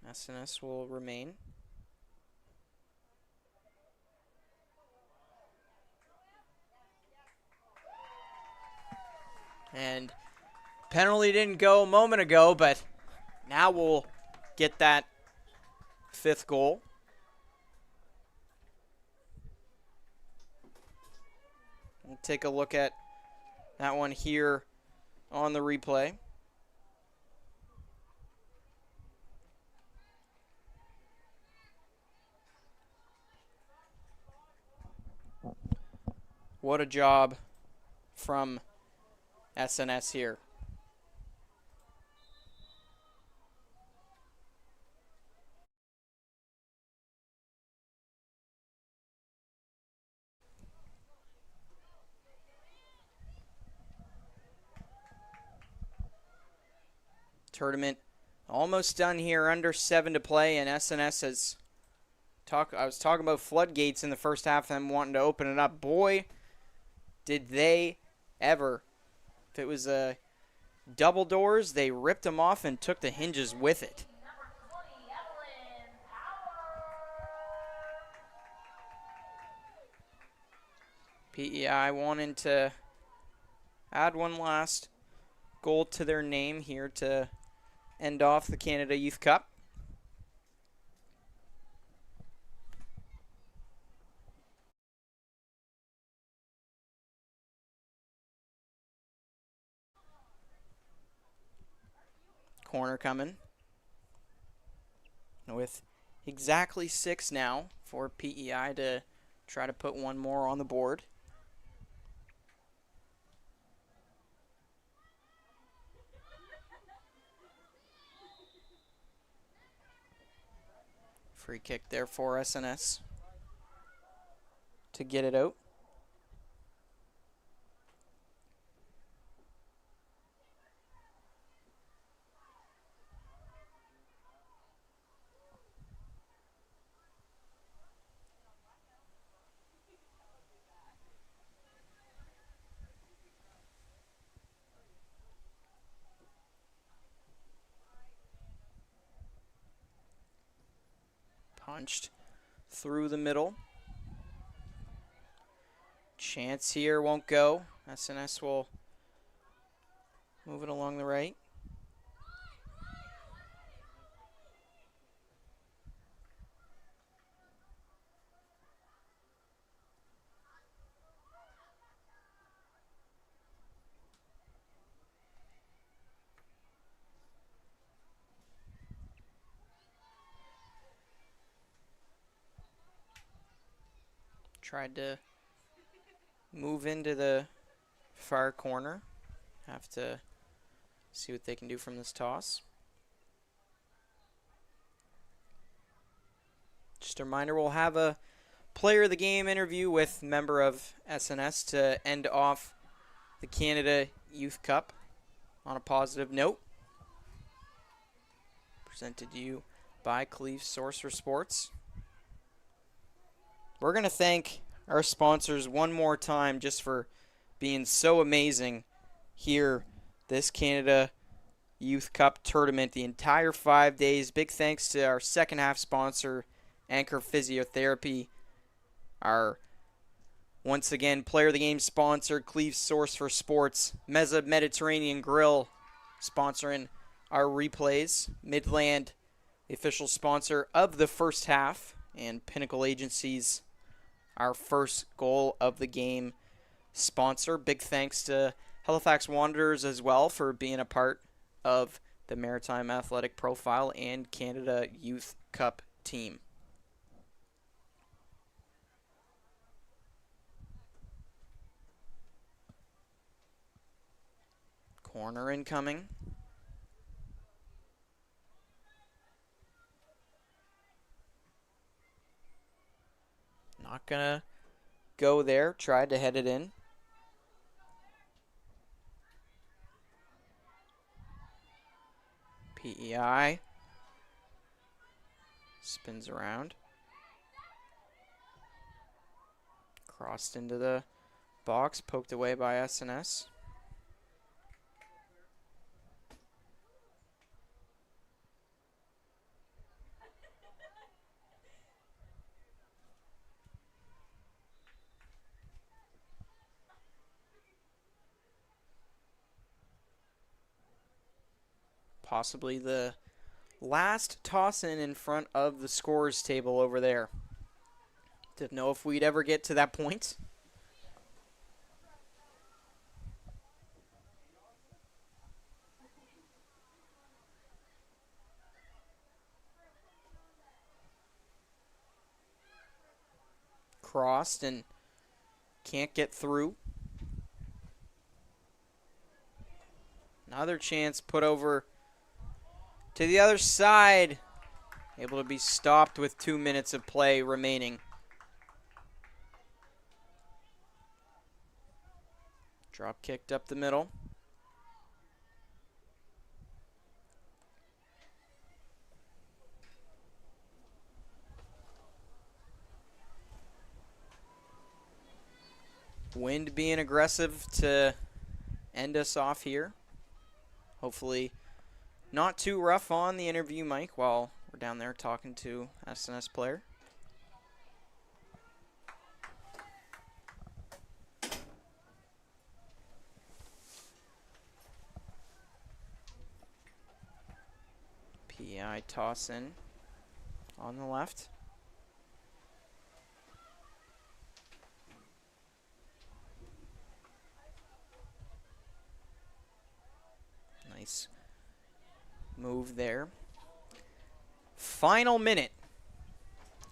SNS will remain. And penalty didn't go a moment ago, but now we'll get that 5th goal. We'll take a look at that one here on the replay. What a job from SNS here. Tournament almost done here, under 7 to play, and SNS has I was talking about floodgates in the first half, them wanting to open it up. Boy, did they ever. If it was double doors, they ripped them off and took the hinges with it. PEI wanting to add one last goal to their name here to end off the Canada Youth Cup. Corner coming. With exactly 6 now for PEI to try to put one more on the board. Free kick there for SNS to get it out. Punched through the middle. Chance here, won't go. SNS will move it along the right. Tried to move into the far corner. Have to See what they can do from this toss. Just a reminder, we'll have a player of the game interview with member of SNS to end off the Canada Youth Cup on a positive note. Presented to you by Cleve Sorcerer Sports. We're going to thank our sponsors one more time just for being so amazing here this Canada Youth Cup tournament the entire 5 days. Big thanks to our second half sponsor, Anchor Physiotherapy. Our, once again, player of the game sponsor, Cleve Source for Sports. Meza Mediterranean Grill sponsoring our replays. Midland, the official sponsor of the first half. And Pinnacle Agencies, our first goal of the game sponsor. Big thanks to Halifax Wanderers as well for being a part of the Maritime Athletic Profile and Canada Youth Cup team. Corner incoming. Not gonna go there. Tried to head it in. PEI spins around. Crossed into the box, poked away by SNS. Possibly the last toss-in front of the scores table over there. Didn't know if we'd ever get to that point. Crossed and can't get through. Another chance put over to the other side. Able to be stopped with 2 minutes of play remaining. Drop kicked up the middle. Wind being aggressive to end us off here. Hopefully not too rough on the interview mic while we're down there talking to SNS player. PEI toss in on the left. Nice move there. Final minute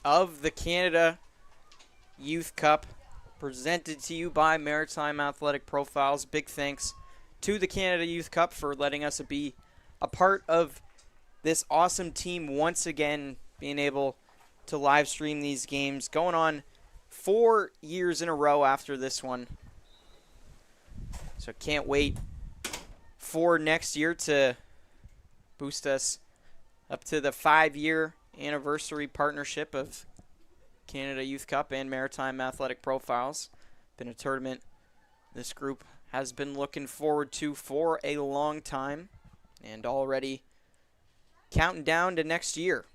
of the Canada Youth Cup, presented to you by Maritime Athletic Profiles. Big thanks to the Canada Youth Cup for letting us be a part of this awesome team once again, being able to live stream these games, going on 4 years in a row after this one. So can't wait for next year to boost us up to the 5-year anniversary partnership of Canada Youth Cup and Maritime Athletic Profiles. Been a tournament this group has been looking forward to for a long time, and already counting down to next year.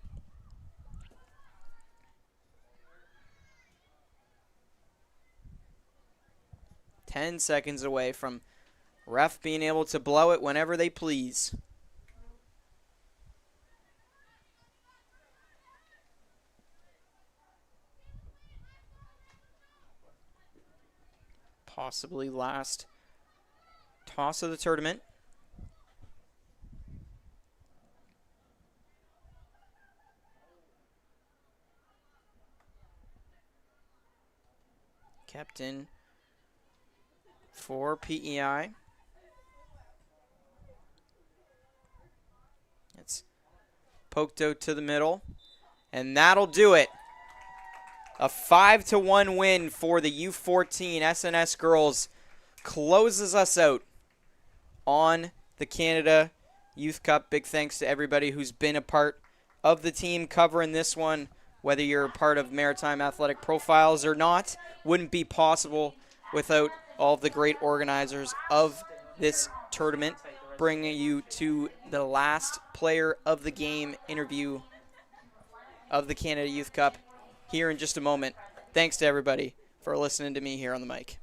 Ten seconds away from ref being able to blow it whenever they please. Possibly last toss of the tournament. Kept in for PEI. It's poked out to the middle, and that'll do it. A 5-1 win for the U14 SNS girls closes us out on the Canada Youth Cup. Big thanks to everybody who's been a part of the team covering this one, whether you're a part of Maritime Athletic Profiles or not. Wouldn't be possible without all of the great organizers of this tournament. Bringing you to the last player of the game interview of the Canada Youth Cup here in just a moment. Thanks to everybody for listening to me here on the mic.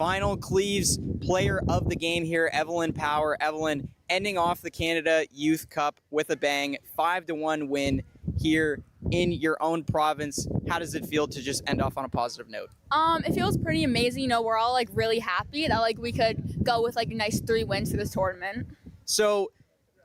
final Cleves player of the game here, Evelyn Power. Evelyn ending off the Canada Youth Cup with a bang, 5-1 win here in your own province. How does it feel to just end off on a positive note? It feels pretty amazing. You know, we're all like really happy that like we could go with like a nice 3 wins to this tournament. So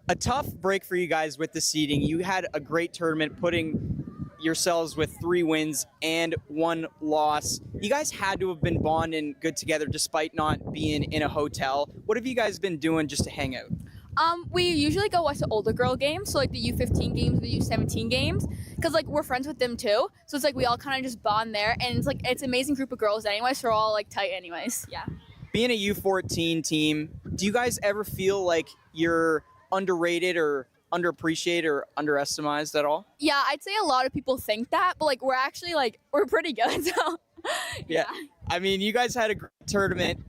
a tough break for you guys with the seeding. You had a great tournament, putting yourselves with 3 wins and 1 loss. You guys had to have been bonding good together despite not being in a hotel. What have you guys been doing just to hang out? We usually go watch the older girl games, so like the U15 games, the U17 games, because like we're friends with them too. So it's like we all kind of just bond there, and it's an amazing group of girls anyway. So we're all like tight anyways. Yeah. Being a U14 team, do you guys ever feel like you're underrated or underappreciated or underestimated at all? Yeah, I'd say a lot of people think that, but like we're actually like we're pretty good. So yeah. I mean, you guys had a great tournament.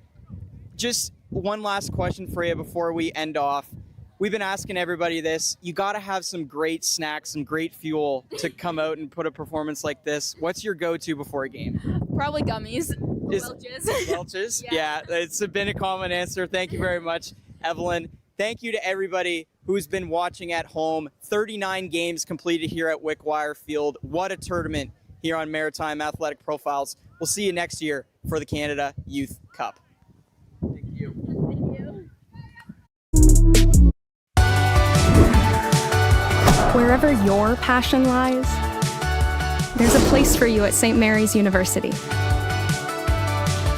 Just one last question for you before we end off. We've been asking everybody this. You got to have some great snacks, some great fuel to come out and put a performance like this. What's your go-to before a game? Probably gummies. Is- Welch's. Welch's? Yeah. Yeah, it's been a common answer. Thank you very much, Evelyn. Thank you to everybody who's been watching at home. 39 games completed here at Wickwire Field. What a tournament here on Maritime Athletic Profiles. We'll see you next year for the Canada Youth Cup. Thank you. Thank you. Wherever your passion lies, there's a place for you at St. Mary's University.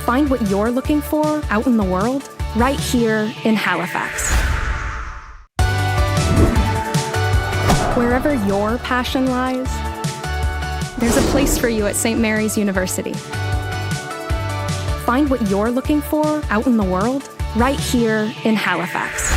Find what you're looking for out in the world right here in Halifax. Wherever your passion lies, there's a place for you at St. Mary's University. Find what you're looking for out in the world right here in Halifax.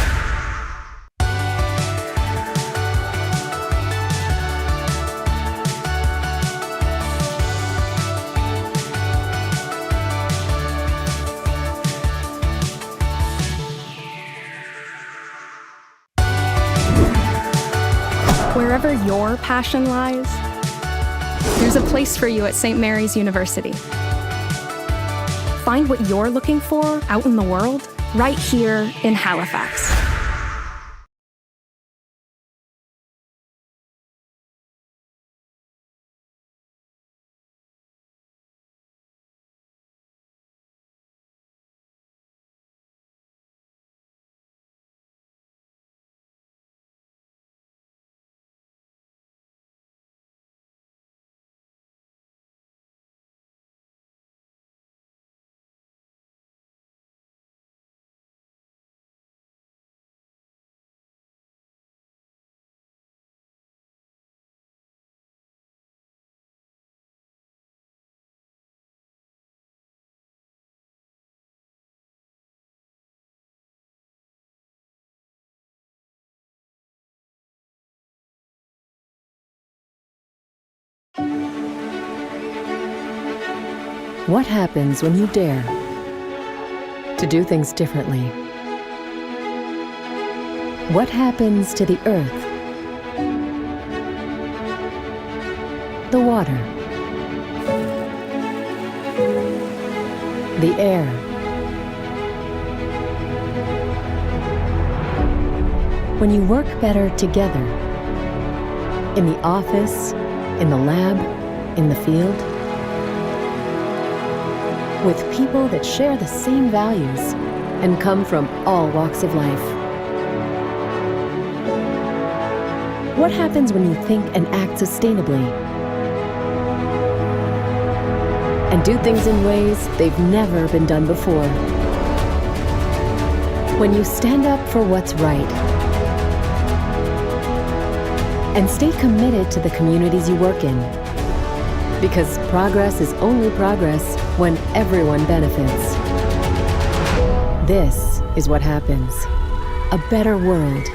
Wherever your passion lies, there's a place for you at St. Mary's University. Find what you're looking for out in the world right here in Halifax. What happens when you dare to do things differently? What happens to the earth, the water, the air, when you work better together, in the office, in the lab, in the field, with people that share the same values and come from all walks of life? What happens when you think and act sustainably and do things in ways they've never been done before? When you stand up for what's right and stay committed to the communities you work in, because progress is only progress when everyone benefits. This is what happens. A better world